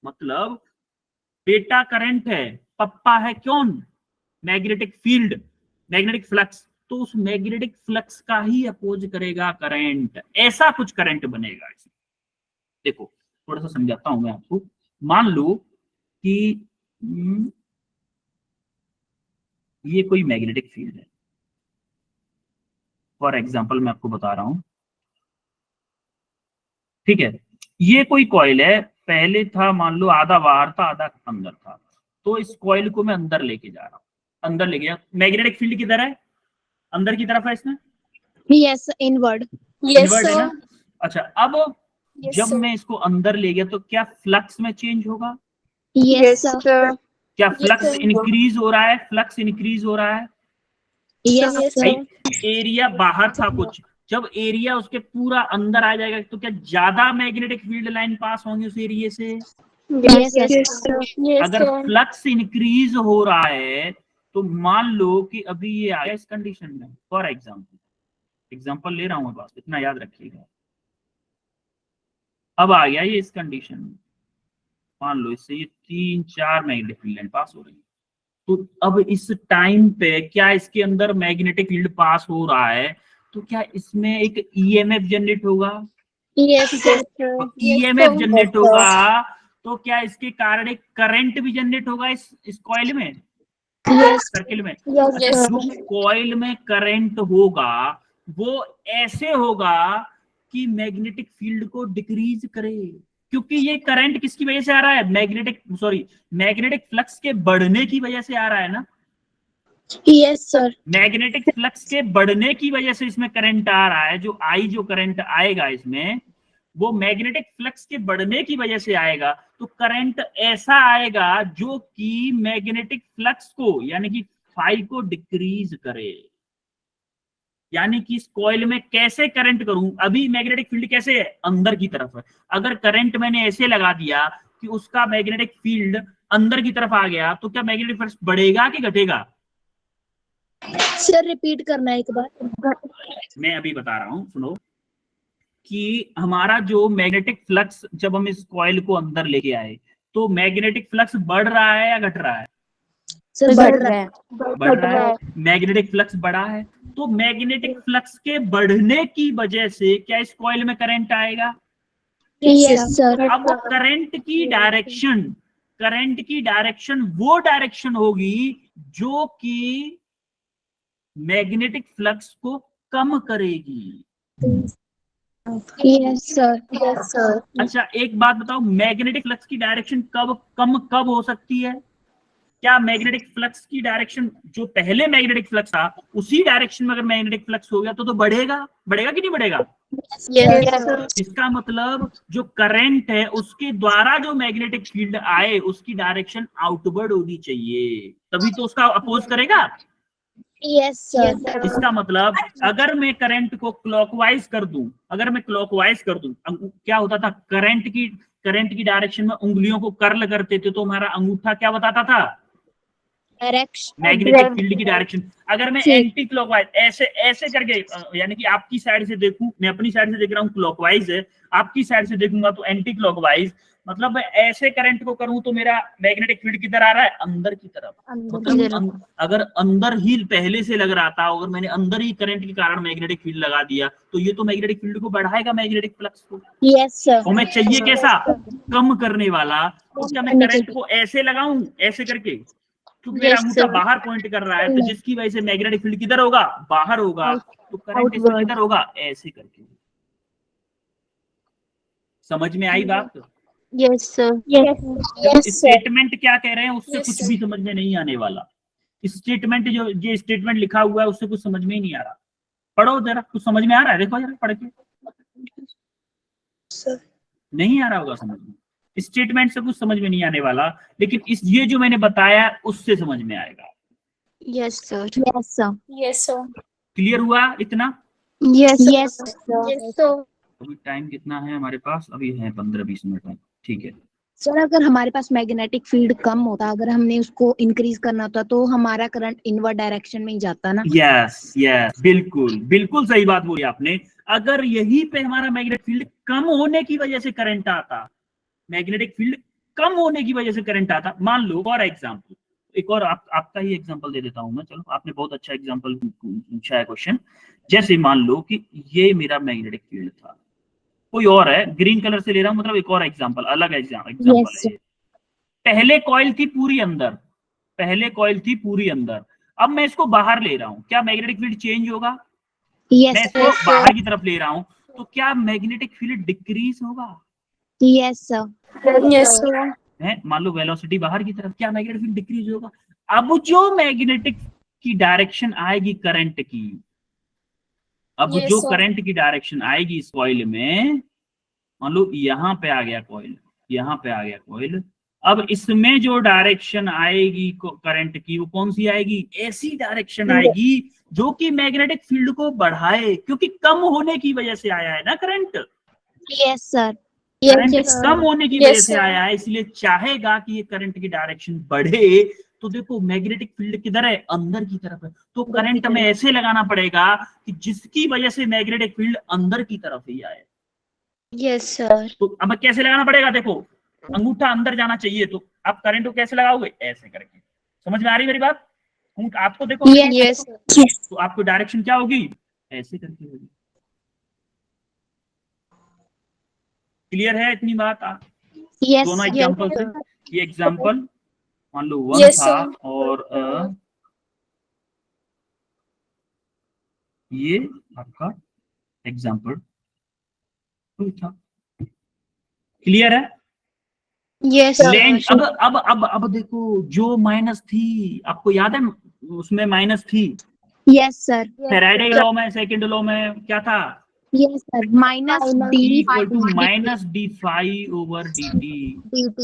मतलब बेटा करंट है, पप्पा है कौन? Magnetic field, magnetic flux. तो उस मैग्नेटिक फ्लक्स का ही अपोज करेगा करंट, ऐसा कुछ करंट बनेगा इसमें। देखो थोड़ा सा समझाता हूं मैं आपको। मान लो कि ये कोई मैग्नेटिक फील्ड है, फॉर एग्जांपल मैं आपको बता रहा हूं, ठीक है। ये कोई कॉइल है, पहले था मान लो आधा बाहर था आधा अंदर था, तो इस कॉइल को मैं अंदर लेके जा रहा हूं, अंदर ले गया, मैग्नेटिक फील्ड किधर है? अंदर की तरफ है इसमें। Yes inward. Yes, इनवर्ड है sir. ना? अच्छा अब Yes, जब sir. मैं इसको अंदर ले गया तो क्या फ्लक्स में चेंज होगा? Yes Yes, sir. sir. क्या Yes, फ्लक्स sir. इंक्रीज हो रहा है? फ्लक्स इंक्रीज हो रहा है। Yes Yes, sir. sir. Area बाहर था कुछ, जब एरिया उसके पूरा अंदर आ जाएगा तो क्या ज्यादा मैग्नेटिक फील्ड लाइन पास होंगी उस एरिया से? Yes, yes, sir. Yes, अगर sir. फ्लक्स इंक्रीज हो रहा है तो मान लो कि अभी ये आ गया इस कंडीशन में, फॉर एग्जाम्पल ले रहा हूं मैं, बस इतना याद रखिएगा। अब आ गया ये इस कंडीशन में, मान लो इससे ये 3-4 मैग्नेटिक फील्ड लाइन पास हो रही है, तो अब इस टाइम पे क्या इसके अंदर मैग्नेटिक फील्ड पास हो रहा है, तो क्या इसमें एक ईएमएफ जनरेट होगा? Yes sir. ईएमएफ जनरेट होगा तो क्या इसके कारण एक करंट भी जनरेट होगा इस कॉइल में, सर्किल में? अच्छा जो कॉइल में करंट होगा वो ऐसे होगा कि मैग्नेटिक फील्ड को डिक्रीज करे, क्योंकि ये करंट किसकी वजह से आ रहा है? मैग्नेटिक फ्लक्स के बढ़ने की वजह से आ रहा है ना। Yes sir. मैग्नेटिक फ्लक्स के बढ़ने की वजह से इसमें करंट आ रहा है। जो करंट आएगा इसमें वो मैग्नेटिक फ्लक्स के बढ़ने की वजह से आएगा, तो करंट ऐसा आएगा जो कि मैग्नेटिक फ्लक्स को यानी कि फाई को डिक्रीज करे। यानी कि इस कॉइल में कैसे करंट करूं, अभी मैग्नेटिक फील्ड कैसे है, अंदर की तरफ है। अगर करंट मैंने ऐसे लगा दिया कि उसका मैग्नेटिक फील्ड अंदर की तरफ आ गया, तो क्या मैग्नेटिक फ्लक्स बढ़ेगा कि घटेगा? सर रिपीट करना एक बार। मैं अभी बता रहा हूं, सुनो कि हमारा जो मैग्नेटिक फ्लक्स, जब हम इस कॉइल को अंदर लेके आए, तो मैग्नेटिक फ्लक्स बढ़ रहा है या घट रहा है? सर बढ़ रहा है। बढ़ रहा है। मैग्नेटिक फ्लक्स बढ़ा है, तो मैग्नेटिक फ्लक्स के बढ़ने की वजह से क्या इस कॉइल में करंट आएगा? Yes sir. अब वो करंट की डायरेक्शन वो डायरेक्शन होगी जो कि मैग्नेटिक फ्लक्स को कम करेगी। Yes sir. Yes sir. अच्छा एक बात बताओ, मैग्नेटिक फ्लक्स की डायरेक्शन कब हो सकती है? क्या मैग्नेटिक फ्लक्स की डायरेक्शन, जो पहले मैग्नेटिक फ्लक्स था उसी डायरेक्शन में अगर मैग्नेटिक फ्लक्स हो गया तो बढ़ेगा कि नहीं बढ़ेगा? इसका मतलब जो करंट है उसके द्वारा जो मैग्नेटिक फील्ड आए उसकी डायरेक्शन आउटवर्ड होनी चाहिए, तभी तो उसका अपोज करेगा। Yes sir. इसका मतलब अगर मैं करंट को क्लॉकवाइज कर दूं, क्या होता था, करंट की डायरेक्शन में उंगलियों को कर्ल करते थे, तो हमारा अंगूठा क्या बताता था, मैग्नेटिक फील्ड की डायरेक्शन। अगर मैं एंटी क्लॉकवाइज ऐसे ऐसे करके, यानी कि आपकी साइड से देखूं, मैं अपनी साइड से देख रहा हूं क्लॉकवाइज है, आपकी साइड से देखूंगा तो एंटी क्लॉकवाइज, मतलब मैं ऐसे करंट को करूं तो मेरा मैग्नेटिक फील्ड किधर आ रहा है, अंदर की तरफ। मतलब अगर अंदर ही पहले से लग रहा था, अगर मैंने अंदर ही करंट के कारण मैग्नेटिक फील्ड लगा दिया, तो ये तो मैग्नेटिक फील्ड को बढ़ाएगा, मैग्नेटिक फ्लक्स को। Yes sir. तो मैं चाहिए कैसा, कम करने वाला। तो क्या मैं करंट को ऐसे लगाऊं, ऐसे करके, क्योंकि मेरा अंगूठा बाहर पॉइंट कर रहा है, तो जिसकी वजह से मैग्नेटिक फील्ड किधर होगा, बाहर होगा, तो करंट इसमें किधर होगा, ऐसे करके। समझ में आई बात? Yes sir. स्टेटमेंट क्या कह रहे हैं उससे कुछ भी समझ में नहीं आने वाला। स्टेटमेंट जो स्टेटमेंट लिखा हुआ है उससे कुछ समझ में ही नहीं आ रहा। पढ़ो जरा, कुछ समझ में आ रहा है, देखो जरा पढ़ के। नहीं आ रहा होगा समझ में, स्टेटमेंट से कुछ समझ में नहीं आने वाला, लेकिन ये जो मैंने बताया उससे समझ में आएगा। Yes sir. Yes sir. Yes sir. Clear हुआ इतना? Yes yes sir. अभी टाइम कितना है हमारे पास, अभी है 15-20 मिनट है, ठीक है। सर अगर हमारे पास मैग्नेटिक फील्ड कम होता, अगर हमने उसको इंक्रीज करना होता, तो हमारा करंट इनवर्ड डायरेक्शन में ही जाता ना। यस बिल्कुल सही बात बोली आपने। अगर यहीं पे हमारा मैग्नेटिक फील्ड कम होने की वजह से करंट आता, मैग्नेटिक फील्ड कम होने की वजह से करंट आता, मान लो फॉर एग्जांपल, एक और आपका ही एग्जांपल दे देता हूं मैं, चलो आपने बहुत अच्छा एग्जांपल पूछा है क्वेश्चन। जैसे मान लो कि ये मेरा मैग्नेटिक फील्ड था, कोई और है, ग्रीन कलर से ले रहा हूं, मतलब एक और एग्जांपल, अलग एग्जांपल है ये। पहले कॉइल थी पूरी अंदर, अब मैं इसको बाहर ले रहा हूं, क्या मैग्नेटिक फील्ड चेंज होगा? मैं इसको बाहर की तरफ ले रहा हूं, तो क्या मैग्नेटिक फील्ड डिक्रीज होगा? Yes sir. Yes sir. है, मान लो वेलोसिटी बाहर की तरफ, क्या मैग्नेटिक फील्ड डिक्रीज होगा? अब जो मैग्नेटिक की डायरेक्शन आएगी करंट की, अब जो करंट की डायरेक्शन आएगी इस कॉइल में, मान लो यहाँ पे आ गया कॉइल, अब इसमें जो डायरेक्शन आएगी करंट की, वो कौन सी आएगी? ऐसी डायरेक्शन आएगी जो कि मैग्नेटिक फील्ड को बढ़ाए, क्योंकि कम होने की वजह से आया है ना करंट। Yes sir. करंट कम होने की वजह से आया है, इसलिए चाहेगा कि ये करंट की डायरेक्शन बढ़े। तो देखो मैग्नेटिक फील्ड किधर है, अंदर की तरफ है, तो करंट हमें ऐसे लगाना पड़ेगा कि जिसकी वजह से मैग्नेटिक फील्ड अंदर की तरफ ही आए। Yes sir. तो अब कैसे लगाना पड़ेगा, देखो अंगूठा अंदर जाना चाहिए, तो आप करंट को कैसे लगाओगे, ऐसे करके। समझ में आ रही मेरी बात? आपको देखो यस। तो आपको डायरेक्शन क्या होगी, ऐसे करके होगी। क्लियर है इतनी बात? यस दोनों एग्जांपल से, ये एग्जांपल मान लो 1 Yes, था sir. और ये आपका एग्जांपल 2 था। क्लियर है? यस लेंथ अब देखो, जो माइनस थी, आपको याद है उसमें माइनस थी। Yes sir. फैराडे लॉ में, सेकंड लॉ में क्या था? Yes sir, minus D equal to minus d∅/dt।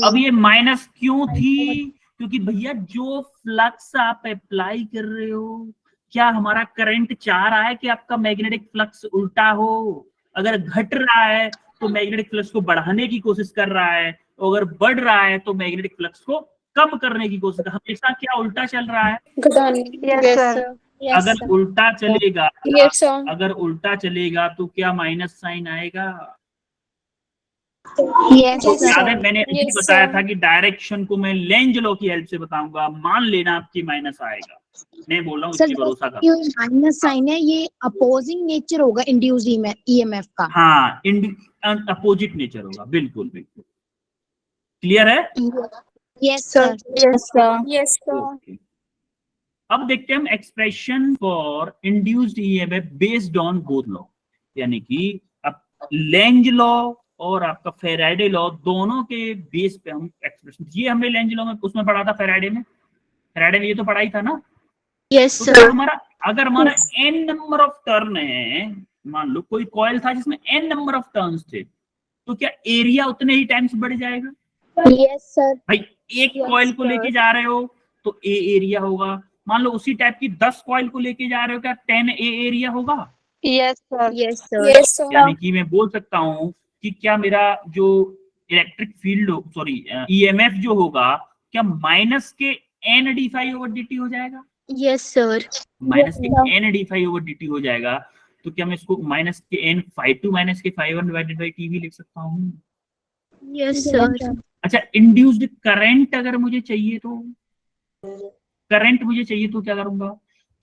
अब ये माइनस क्यों थी? क्योंकि भैया जो फ्लक्स आप अप्लाई कर रहे हो, क्या हमारा करंट चाह रहा है कि आपका मैग्नेटिक फ्लक्स उल्टा हो? अगर घट रहा है तो मैग्नेटिक फ्लक्स को बढ़ाने की कोशिश कर रहा है, और अगर बढ़ रहा है तो मैग्नेटिक फ्लक्स को कम करने की कोशिश कर, हमेशा क्या उल्टा चल रहा है? Yes, sir. Yes, अगर sir. उल्टा चलेगा, Yes, sir. अगर उल्टा चलेगा तो क्या माइनस साइन आएगा? Yes, तो sir. याद है मैंने अभी Yes, बताया sir. था कि डायरेक्शन को मैं लेंज लॉ की हेल्प से बताऊंगा, मान लेना आपकी माइनस आएगा, मैं बोल रहा हूँ सर इसकी भरोसा कर। ये माइनस साइन है, ये अपोजिंग नेचर होगा इंड्यूस्ड ईएमएफ का। हाँ, अपोजिट नेचर होगा, बिल्कुल बिल्कुल। क्लियर है? Yes Sir. Sir. Yes, sir. Yes, sir. Okay, अब देखते हैं हम expression for induced EMF based on both law, यानी कि अब लेंज लॉ और आपका फेराडे लॉ दोनों के बेस पे हम एक्सप्रेशन, ये हमने लेंज लॉ में उसमें पढ़ा था, फेराडे में ये तो पढ़ा ही था ना। Yes, तो sir. क्या हमारा, अगर हमारा n नंबर ऑफ टर्न है, मान लो कोई कॉइल था जिसमें n नंबर ऑफ टर्न्स थे, तो क्या एरिया उतने ही टाइम्स बढ़ जाएगा? Yes sir. भाई एक Yes, कॉइल को sir. लेके जा रहे हो तो ए एरिया होगा, मान लो उसी टाइप की 10 कॉइल को लेके जा रहे हो, क्या 10 ए एरिया होगा? Yes, sir. Yes, sir. Yes, sir. यानी कि मैं बोल सकता हूं कि क्या मेरा जो इलेक्ट्रिक फील्ड, सॉरी ईएमएफ जो होगा, क्या minus K N d phi over D t हो जाएगा? Yes, sir. Minus K N d phi over D t हो जाएगा, तो क्या मैं इसको minus K N phi two minus K phi one divided by T भी लिख सकता हूँ? Yes, sir. अच्छा, इंड्यूस्ड करंट अगर मुझे चाहिए तो, करंट मुझे चाहिए तो क्या करूंगा?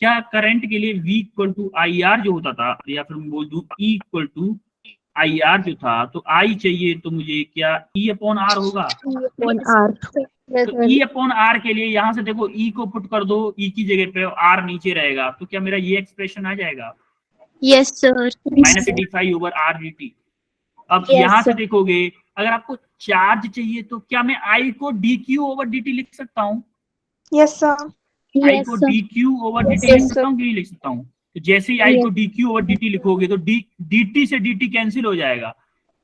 क्या करंट के लिए V equal to I R जो होता था, या फिर मैं बोल दूं E equal to I R जो था, तो I चाहिए तो मुझे क्या E अपॉन आर होगा? Yes, तो E अपॉन आर के लिए यहां से देखो E को पुट कर दो, E की जगह पे R नीचे रहेगा, तो क्या मेरा ये एक्सप्रेशन आ जाएगा? Yes, sir. Minus d phi over R d t. अब Yes, यहां से sir. देखोगे, अगर आपको चार्ज चाहिए तो क्या मैं I को D Q over D T लिख सकता हूँ? Yes, sir. आई को D Q over D T लिख सकता हूँ कि नहीं लिख सकता हूँ? तो जैसे ही आई को D Q over D T लिखोगे तो डी टी से डी टी कैंसिल हो जाएगा,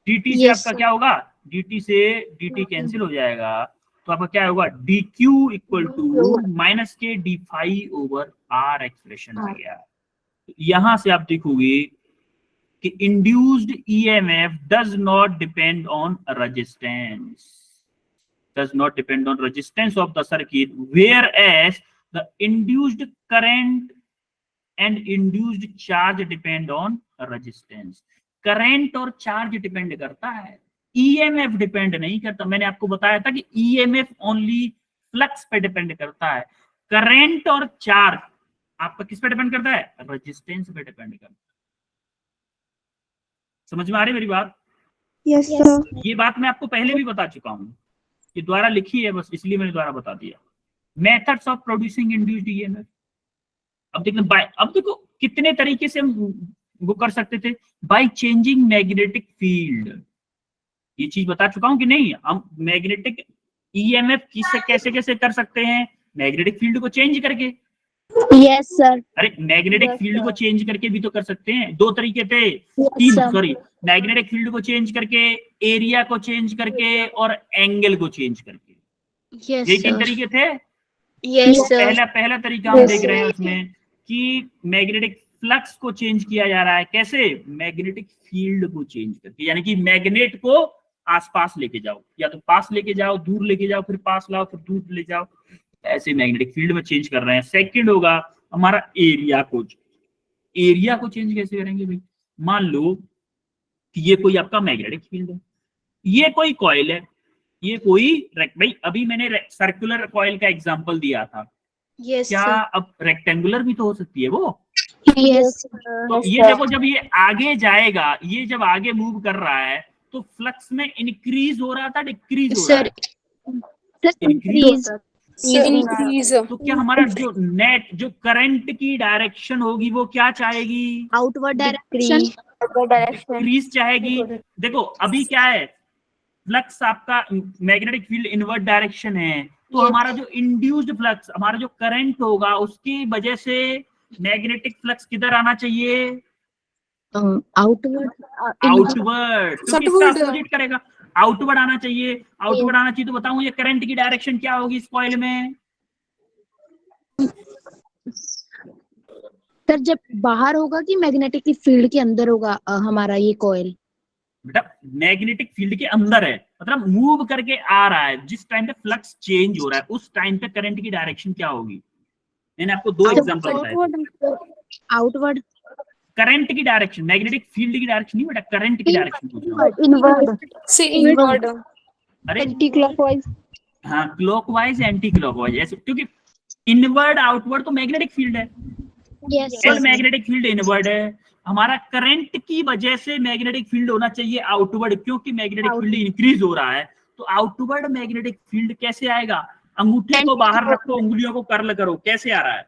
डी टी से Yes, आपका sir. क्या होगा? डी टी से डी टी कैंसिल हो जाएगा, तो आपका क्या होगा? D Q equal to minus K D phi over R expression आ गया। तो यहां से आप देखोगे कि induced EMF does not depend on resistance, does not depend on resistance of the circuit, whereas the induced current and induced charge depend on resistance. Current और charge depend करता है, ईएमएफ डिपेंड नहीं करता। मैंने आपको बताया था कि ईएमएफ ओनली फ्लक्स पे डिपेंड करता है, करंट और चार्ज आपका किस पे डिपेंड करता है? रेजिस्टेंस पे डिपेंड करता है। समझ में आ रही मेरी बात? Yes, sir. ये बात मैं आपको पहले भी बता चुका हूं, ये द्वारा लिखी है, बस इसलिए मैंने द्वारा बता दिया। Methods of producing induced EMF. अब देखो कितने तरीके से हम वो कर सकते थे, बाय चेंजिंग मैग्नेटिक फील्ड। ये चीज बता चुका हूं कि नहीं? हम मैग्नेटिक ईएमएफ किससे कैसे कैसे कर सकते हैं? मैग्नेटिक फील्ड को चेंज करके। Yes sir. अरे मैग्नेटिक Yes, फील्ड को sir. चेंज करके भी तो कर सकते हैं, दो तरीके थे, यस तीन, सर। सॉरी, मैग्नेटिक फील्ड को चेंज करके, एरिया को चेंज करके और एंगल को चेंज करके। Yes, ये तीन sir. तरीके थे। Yes, तो sir. पहला तरीका हम Yes, देख रहे हैं sir. उसमें कि मैग्नेटिक फ्लक्स को चेंज किया जा रहा है, कैसे? मैग्नेटिक फील्ड को चेंज करके, यानी कि मैग्नेट को आसपास लेके जाओ, या तो पास लेके जाओ, दूर लेके जाओ, फिर पास लाओ, फिर दूर ले जाओ, ऐसे मैग्नेटिक फील्ड में चेंज कर रहे हैं। सेकंड होगा हमारा एरिया को चेंज कैसे करेंगे भाई? मान लो कि ये कोई आपका मैग्नेटिक फील्ड है, ये कोई कॉइल है, ये कोई भाई अभी मैंने सर्कुलर कॉइल का एग्जांपल दिया था, Yes, क्या sir. अब रेक्टेंगुलर भी तो हो सकती है वो? यस तो ये देखो जब ये आगे जाएगा, ये जब आगे मूव कर रहा है तो फ्लक्स में इंक्रीज हो रहा था, डिक्रीज हो रहा Sir. है? Sir increase. Increase. तो क्या हमारा जो नेट जो करंट की डायरेक्शन होगी वो क्या चाहेगी? Outward direction. डिक्रीज चाहेगी। देखो अभी क्या है, फ्लक्स आपका मैग्नेटिक फील्ड इनवर्ट डायरेक्शन है, तो Yes. हमारा जो इंड्यूस्ड फ्लक्स, हमारा जो करंट होगा उसकी वजह से मैग्नेटिक फ्लक्स किधर आना चाहिए? आउटवर्ड। आउटवर्ड। तो किसका अपोजिट करेगा? आउटवर्ड आना चाहिए। आउटवर्ड आना चाहिए तो बताऊं ये करंट की डायरेक्शन क्या होगी इस कॉइल में? सर जब बाहर होगा कि मैग्नेटिक फील्ड के अंदर होगा हमारा ये कॉइल? बेटा मैग्नेटिक फील्ड के अंदर है, मतलब मूव करके आ रहा है। जिस टाइम पे फ्लक्स चेंज हो रहा है उस टाइम पे करंट की डायरेक्शन क्या होगी? मैंने आपको दो एग्जांपल बताए थे। आउटवर्ड। करंट की डायरेक्शन, मैग्नेटिक फील्ड की डायरेक्शन नहीं बेटा, करंट की डायरेक्शन पूछ रहा हूँ। इनवर्ड से इनवर्ड अरे एंटी क्लॉकवाइज। हाँ, क्लॉकवाइज एंटी क्लॉकवाइज ऐसे, क्योंकि इनवर्ड आउटवर्ड तो मैग्नेटिक फील्ड है, yes L magnetic field inward है। हमारा करंट की वजह से मैग्नेटिक फील्ड होना चाहिए आउटवर्ड, क्योंकि मैग्नेटिक फील्ड इंक्रीज हो रहा है। तो आउटवर्ड मैग्नेटिक फील्ड कैसे आएगा? अंगूठे को बाहर रखो, उंगलियों को कर्ल करो, कैसे आ रहा है?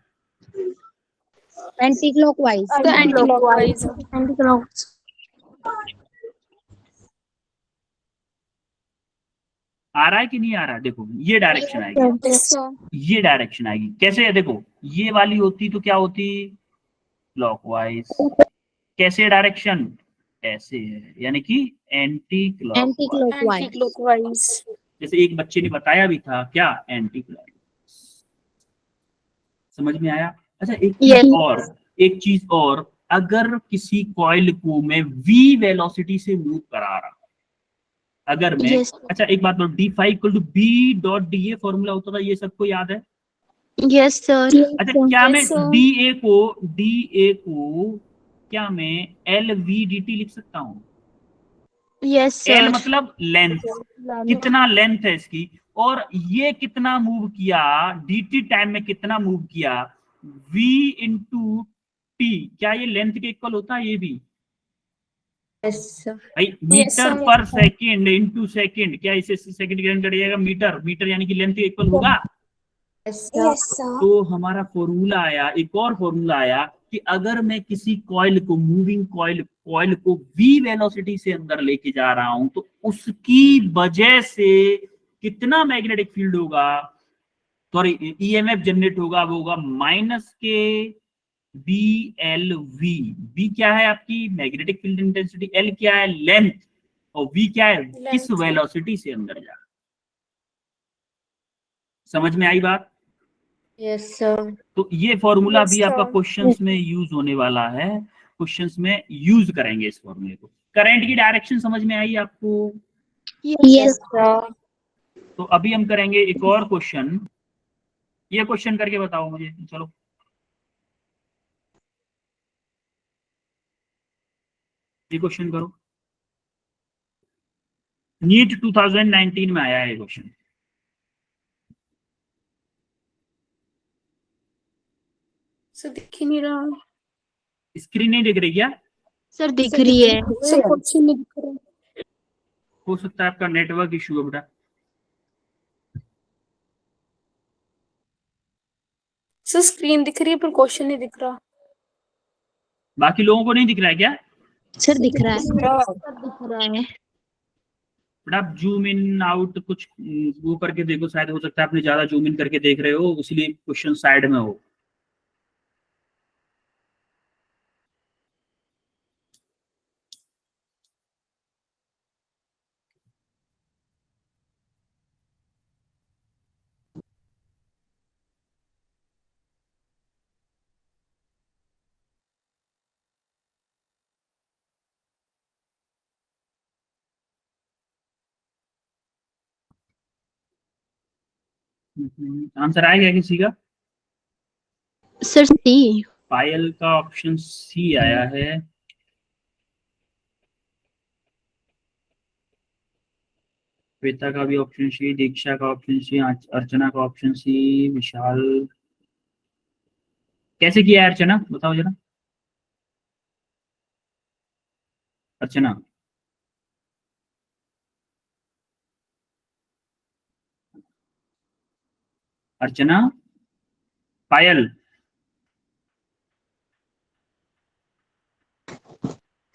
Anti clockwise. तो एंटी क्लॉकवाइज। आ रहा है कि नहीं आ रहा है? देखो ये डायरेक्शन आएगी, ये डायरेक्शन आएगी। कैसे है? देखो ये वाली होती तो क्या होती? क्लॉकवाइज। कैसे डायरेक्शन? ऐसे है, यानी कि anti anti clockwise. Anti clockwise. जैसे एक बच्चे ने बताया भी था, क्या? Anti clockwise. समझ में आया? अच्छा एक चीज और, अगर किसी कॉइल को मैं v वेलोसिटी से मूव करा रहा, अगर मैं अच्छा एक बात बोलो, d phi equal to B dot d A formula होता था, ये सबको याद है? Yes sir. अच्छा क्या मैं डी ए को क्या मैं एल वी डी टी लिख सकता हूँ? Yes L sir. मतलब लेंथ, कितना लेंथ है इसकी, और ये कितना मूव किया, dt टाइम में कितना मूव किया, v इंटू टी, क्या ये लेंथ के इक्वल होता है? ये भी भाई मीटर पर सेकंड इंटू सेकंड, क्या इसे सेकंड के अंदर करिएगा? मीटर, मीटर यानी कि लेंथ के इक्वल होगा। तो हमारा फॉर्मूला आया, एक और फॉर्मूला आया कि अगर मैं किसी कॉइल को, मूविंग कॉइल को v वेलोसिटी से अंदर लेके जा रहा हूं, तो उसकी वजह से कितना मैग्नेटिक फील्ड होगा, सॉरी ईएमएफ जनरेट होगा, वो होगा माइनस के बी एल वी। बी क्या है आपकी मैग्नेटिक फील्ड इंटेंसिटी, एल क्या है लेंथ, और वी क्या है किस वेलोसिटी से अंदर जा। समझ में आई बात? Yes sir. तो ये फॉर्मूला भी आपका क्वेश्चंस में यूज होने वाला है, क्वेश्चंस में यूज करेंगे इस फॉर्मूले को। करंट की डायरेक्शन समझ में आई आपको? Yes sir. तो अभी हम करेंगे एक और क्वेश्चन, ये क्वेश्चन करके बताओ मुझे, चलो ये क्वेश्चन करो। नीट 2019 में आया है क्वेश्चन। सर दिख ही नहीं रहा। स्क्रीन नहीं दिख रही क्या? सर दिख रही है। सर क्वेश्चन नहीं दिख रहा। हो सकता है आपका नेटवर्क इशू है बेटा। सर स्क्रीन दिख रही है पर क्वेश्चन नहीं दिख रहा। बाकी लोगों को नहीं दिख रहा है क्या? सर दिख रहा है। सर दिख रहा है। बेटा आप जूम इन आउट कुछ वो करके देखो, शायद हो सकता है आपने ज्यादा जूम इन करके देख रहे हो, इसलिए क्वेश्चन साइड में हो। आंसर आएगा किसी का? सर सी। पायल का ऑप्शन सी आया है। श्वेता का भी ऑप्शन सी, दीक्षा का ऑप्शन सी, अर्चना का ऑप्शन सी, विशाल। कैसे किया है अर्चना, बताओ जरा। अर्चना, अर्चना, पायल।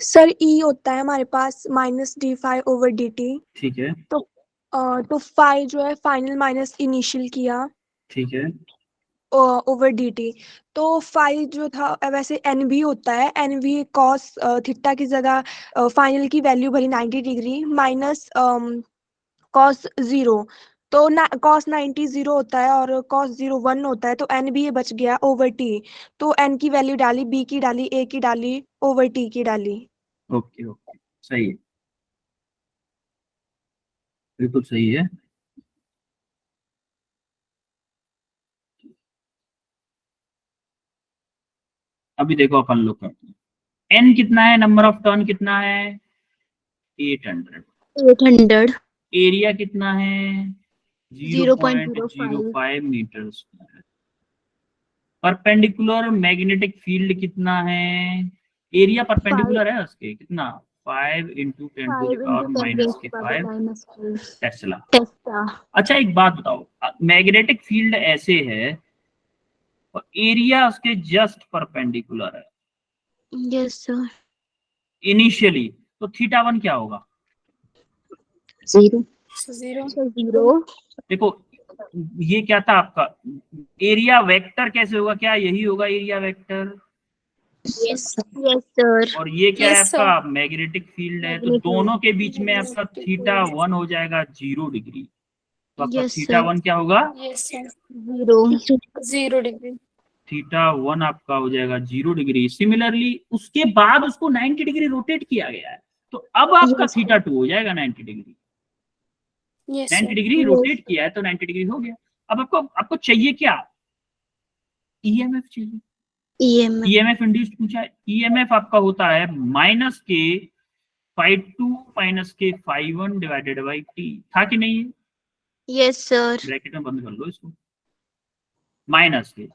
सर ई होता है हमारे पास minus D five over D T. ठीक है, तो फाइव जो है फाइनल माइनस इनिशियल किया ठीक है, ओवर डी टी। तो फाइव जो था वैसे एन भी होता है, एन भी कॉस थीटा की जगह फाइनल की वैल्यू भरी 90 डिग्री माइनस कॉस जीरो। तो ना cos 90 0 होता है और cos 0 1 होता है, तो n भी ये बच गया ओवर t। तो n की वैल्यू डाली, b की डाली, a की डाली, ओवर t की डाली। ओके ओके, सही है, बिल्कुल सही है। अभी देखो अपन लोग करते हैं, एन कितना है, नंबर ऑफ टर्न कितना है 800, 800 एरिया कितना है 0.05 0.05 metre square, perpendicular magnetic field कितना है, एरिया परपेंडिकुलर है उसके कितना 5 into 10 to 5 power into 10 minus raised के to power 5 minus 2 tesla. Tesla. अच्छा एक बात बताओ, मैग्नेटिक फील्ड ऐसे है और एरिया उसके जस्ट परपेंडिकुलर है यस सर। इनिशियली, तो थीटा वन क्या होगा? 0 0 0 देखो ये क्या था आपका, एरिया वेक्टर कैसे होगा, क्या यही होगा एरिया वेक्टर, यस सर। और ये क्या है Yes, sir. आपका मैग्नेटिक फील्ड है, तो दोनों के बीच में आपका थीटा वन हो जाएगा 0 डिग्री, तो आपका यस थीटा सर। वन क्या होगा, Yes, sir. 0 0 degree. Theta one आपका हो जाएगा 0 डिग्री। सिमिलरली उसके बाद उसको 90 डिग्री रोटेट किया गया है, तो अब आपका Yes, थीटा टू हो जाएगा 90 degree, Yes, 90 sir. Degree rotate किया है तो 90 डिग्री हो गया। अब आपको आपको चाहिए क्या, ईएमएफ चाहिए, EM ईएमएफ इंड्यूस्ड पूछा है, ईएमएफ आपका होता है माइनस के फाइव टू माइनस के five one divided by T, था कि नहीं है, यस सर। ब्रैकेट में बंद कर लो इसको, माइनस के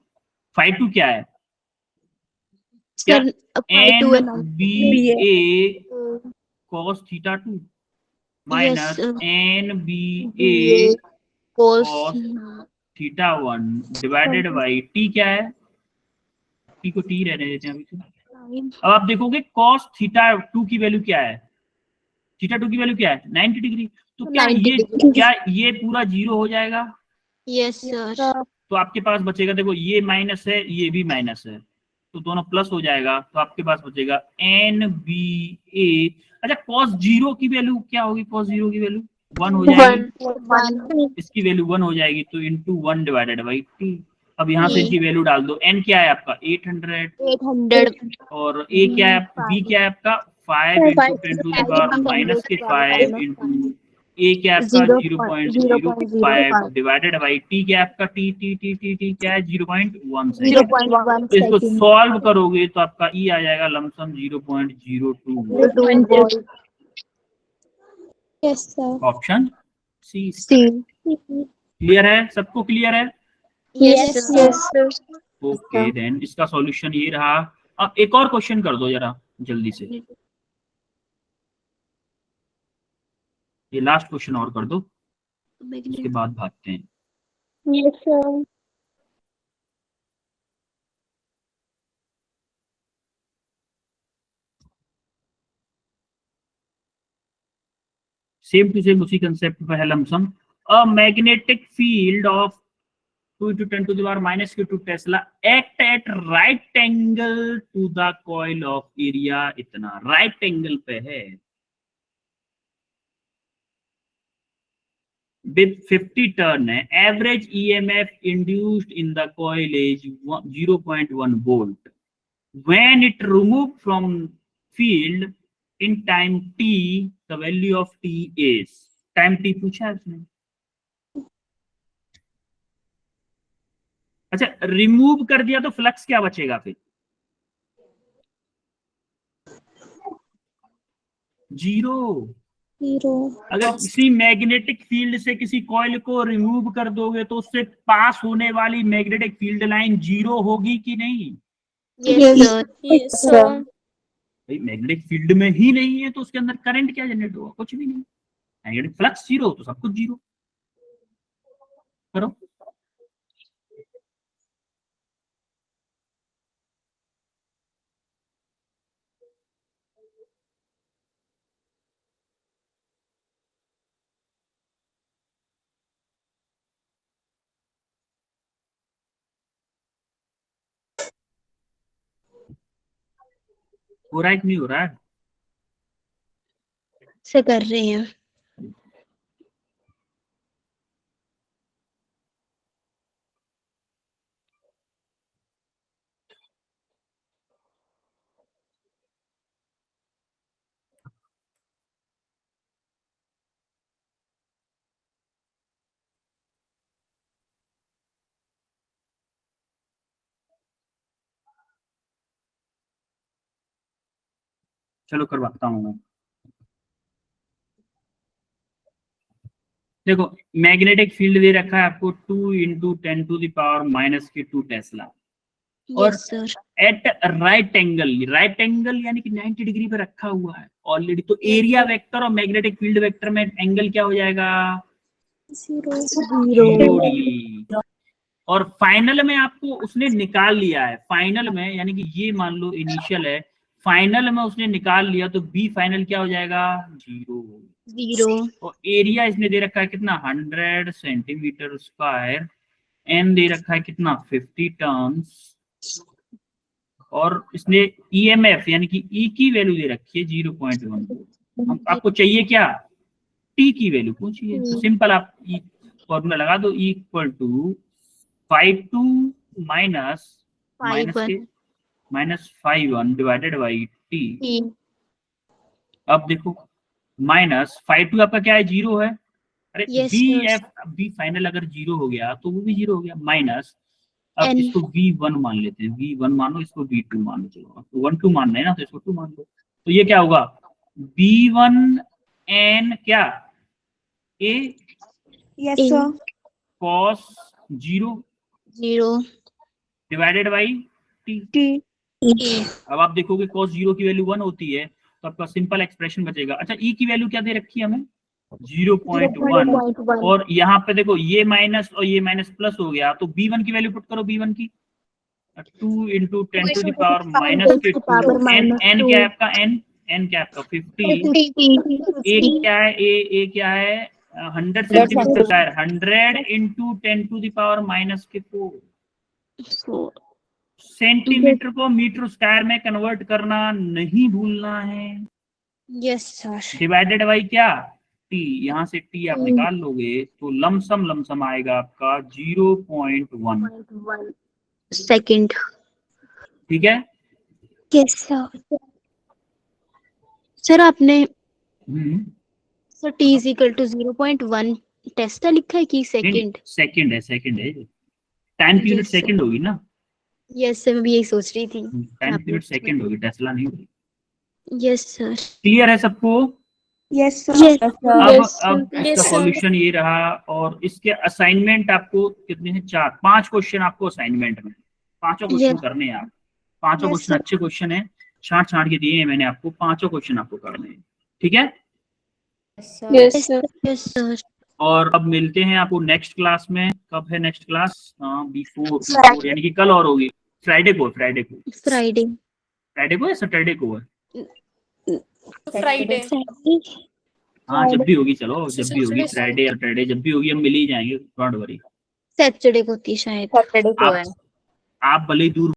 फाइव टू क्या है, क्या sir 5 N to B 9 A cos theta two yes minus sir. N B A BA cos cos theta one divided by T, क्या है टी को टी रहने देते हैं अभी तो। अब आप देखोगे कॉस थीटा टू की वैल्यू क्या है, थीटा टू की वैल्यू क्या है 90 डिग्री, तो क्या 90 ये डिग्री। क्या ये पूरा जीरो हो जाएगा, यस सर। तो आपके पास बचेगा, देखो ये माइनस है ये भी माइनस है, तो दोनों प्लस हो जाएगा, तो आपके पास बचेगा एन बी ए। अच्छा कॉस जीरो की वैल्यू क्या होगी, कॉस जीरो की वैल्यू 1 हो जाएगी, 1 इसकी वैल्यू 1 हो जाएगी, तो इंटू 1 डिवाइडेड बाई टी। अब यहाँ से इनकी वैल्यू डाल दो, एन क्या है आपका 800 800 और ए क्या है, बी क्या है आपका 5 into 10 to the power minus के 5 इंटू ए क्या है आपका 0.05 डिवाइडेड बाई टी क्या है आपका T T T T T क्या है 0.1 सेकेंड। 0.1 तो इसको सेकंड। सॉल्व करोगे तो आपका ई आ जाएगा lump 0.02, 2 yes sir. Option C. C. Clear है, सबको क्लियर है? Yes sir. ओके देन इसका सॉल्यूशन ये रहा। अब एक और क्वेश्चन कर दो जरा जल्दी से, ये लास्ट क्वेश्चन और कर दो, उसके बाद भागते हैं। Yes sir. Same to same उसी कंसेप्ट पे है lump sum, a magnetic field of 2 into 10 to the power minus q2 tesla act at right angle to the coil of area, इतना राइट एंगल पे है with 50 turn है, average EMF induced in the coil is 0.1 volt, when it removed from field in time t the value of t is, time t पूछा है उसने। अच्छा remove कर दिया तो फ्लक्स क्या बचेगा फिर, जीरो। अगर किसी मैग्नेटिक फील्ड से किसी कॉइल को रिमूव कर दोगे तो उससे पास होने वाली मैग्नेटिक फील्ड लाइन जीरो होगी कि नहीं, यस सर। Yes, sir. भाई मैग्नेटिक फील्ड में ही नहीं है तो उसके अंदर करंट क्या जनरेट होगा, कुछ भी नहीं, मैग्नेटिक फ्लक्स जीरो तो सब कुछ जीरो। करो हो रहा है कि नहीं हो रहा है, से कर रहे हैं। चलो करवाता हूँ मैं। देखो मैग्नेटिक फील्ड दे रखा है आपको 2 × 10⁻⁻² टेस्ला और yes sir. At right angle यानी कि 90 डिग्री पे रखा हुआ है ऑलरेडी। तो एरिया वेक्टर और मैग्नेटिक फील्ड वेक्टर में एंगल क्या हो जाएगा? 0 डिग्री। और फाइनल में आपको उसने निकाल लिया है, फाइनल में यानी कि ये मान लो इनिशियल है, फाइनल में उसने निकाल लिया तो बी फाइनल क्या हो जाएगा? 0। और एरिया इसने दे रखा है कितना? 100 सेंटीमीटर स्क्वायर। एन दे रखा है कितना? 50 टर्न्स। और इसने ईएमएफ यानी कि ई की वैल्यू दे रखी है 0.1। आपको चाहिए क्या? टी की वैल्यू पूछिए। तो सिंपल आप ई फॉर्मूला लगा दो, E equal to 5 minus 5 divided by T. अब देखो माइनस 5 आपका क्या है? 0 है। अरे Yes, B sir. F B final अगर 0 हो गया तो वो भी 0 हो गया। माइनस अब N. इसको V1 मान लेते हैं, V1 मानो, इसको V2 मानो। चलो तो 1 2 मानना है ना, तो इसको 2 मान लो। तो ये क्या होगा? B1 N क्या? A yes In. Sir. cos 0 divided by T। T. अब आप देखोगे cos 0 की वैल्यू 1 होती है तो आपका सिंपल एक्सप्रेशन बचेगा। अच्छा E की वैल्यू क्या दे रखी है हमें? 0.1। और यहाँ पे देखो ये माइनस और ये माइनस प्लस हो गया, तो B1 की वैल्यू पुट करो। B1 की 2 × 10⁻⁻²। n क्या है आपका? n क्या है आपका? 50। ए क्या है? ए क्या है? 100 सेंटीमीटर स्क्वायर। 100 × 10⁻⁴ सेंटीमीटर को मीटर स्क्वायर में कन्वर्ट करना नहीं भूलना है। Yes sir. डिवाइडेड बाई क्या? टी। यहाँ से टी आप निकाल लोगे तो लमसम आएगा आपका 0.1 सेकंड। ठीक है। Yes sir. सर आपने hmm, sir t is equal to 0.1 tesla लिखा है कि सेकंड? सेकंड है। टाइम की यूनिट Yes, sir. सेकंड होगी ना। यस सर, मैं भी यही सोच रही थी। टाइम की यूनिट सेकंड होगी, टेस्ला नहीं होगी। Yes sir. क्लियर है सबको? Yes sir. अब इसका Yes, sir. सॉल्यूशन ये रहा। और इसके असाइनमेंट आपको कितने हैं? 5 क्वेश्चन आपको असाइनमेंट में, 5 क्वेश्चन Yes. करने हैं आप। 5 Yes, क्वेश्चन sir. अच्छे क्वेश्चन है, छांट के दिए हैं मैंने आपको। 5 क्वेश्चन आपको करने हैं, ठीक है। Yes, sir. Yes sir. और अब मिलते हैं आपको नेक्स्ट क्लास में। कब है नेक्स्ट क्लास? B4 यानी कि कल और होगी। फ्राइडे को फ्राइडे या सैटरडे को है? Friday. हाँ जब भी होगी, चलो जब भी होगी, Saturday, फ्राइडे या सैटरडे जब भी होगी हम मिल ही जाएंगे, डोंट वरी। सैटरडे को होती है शायद। आप भले ही दूर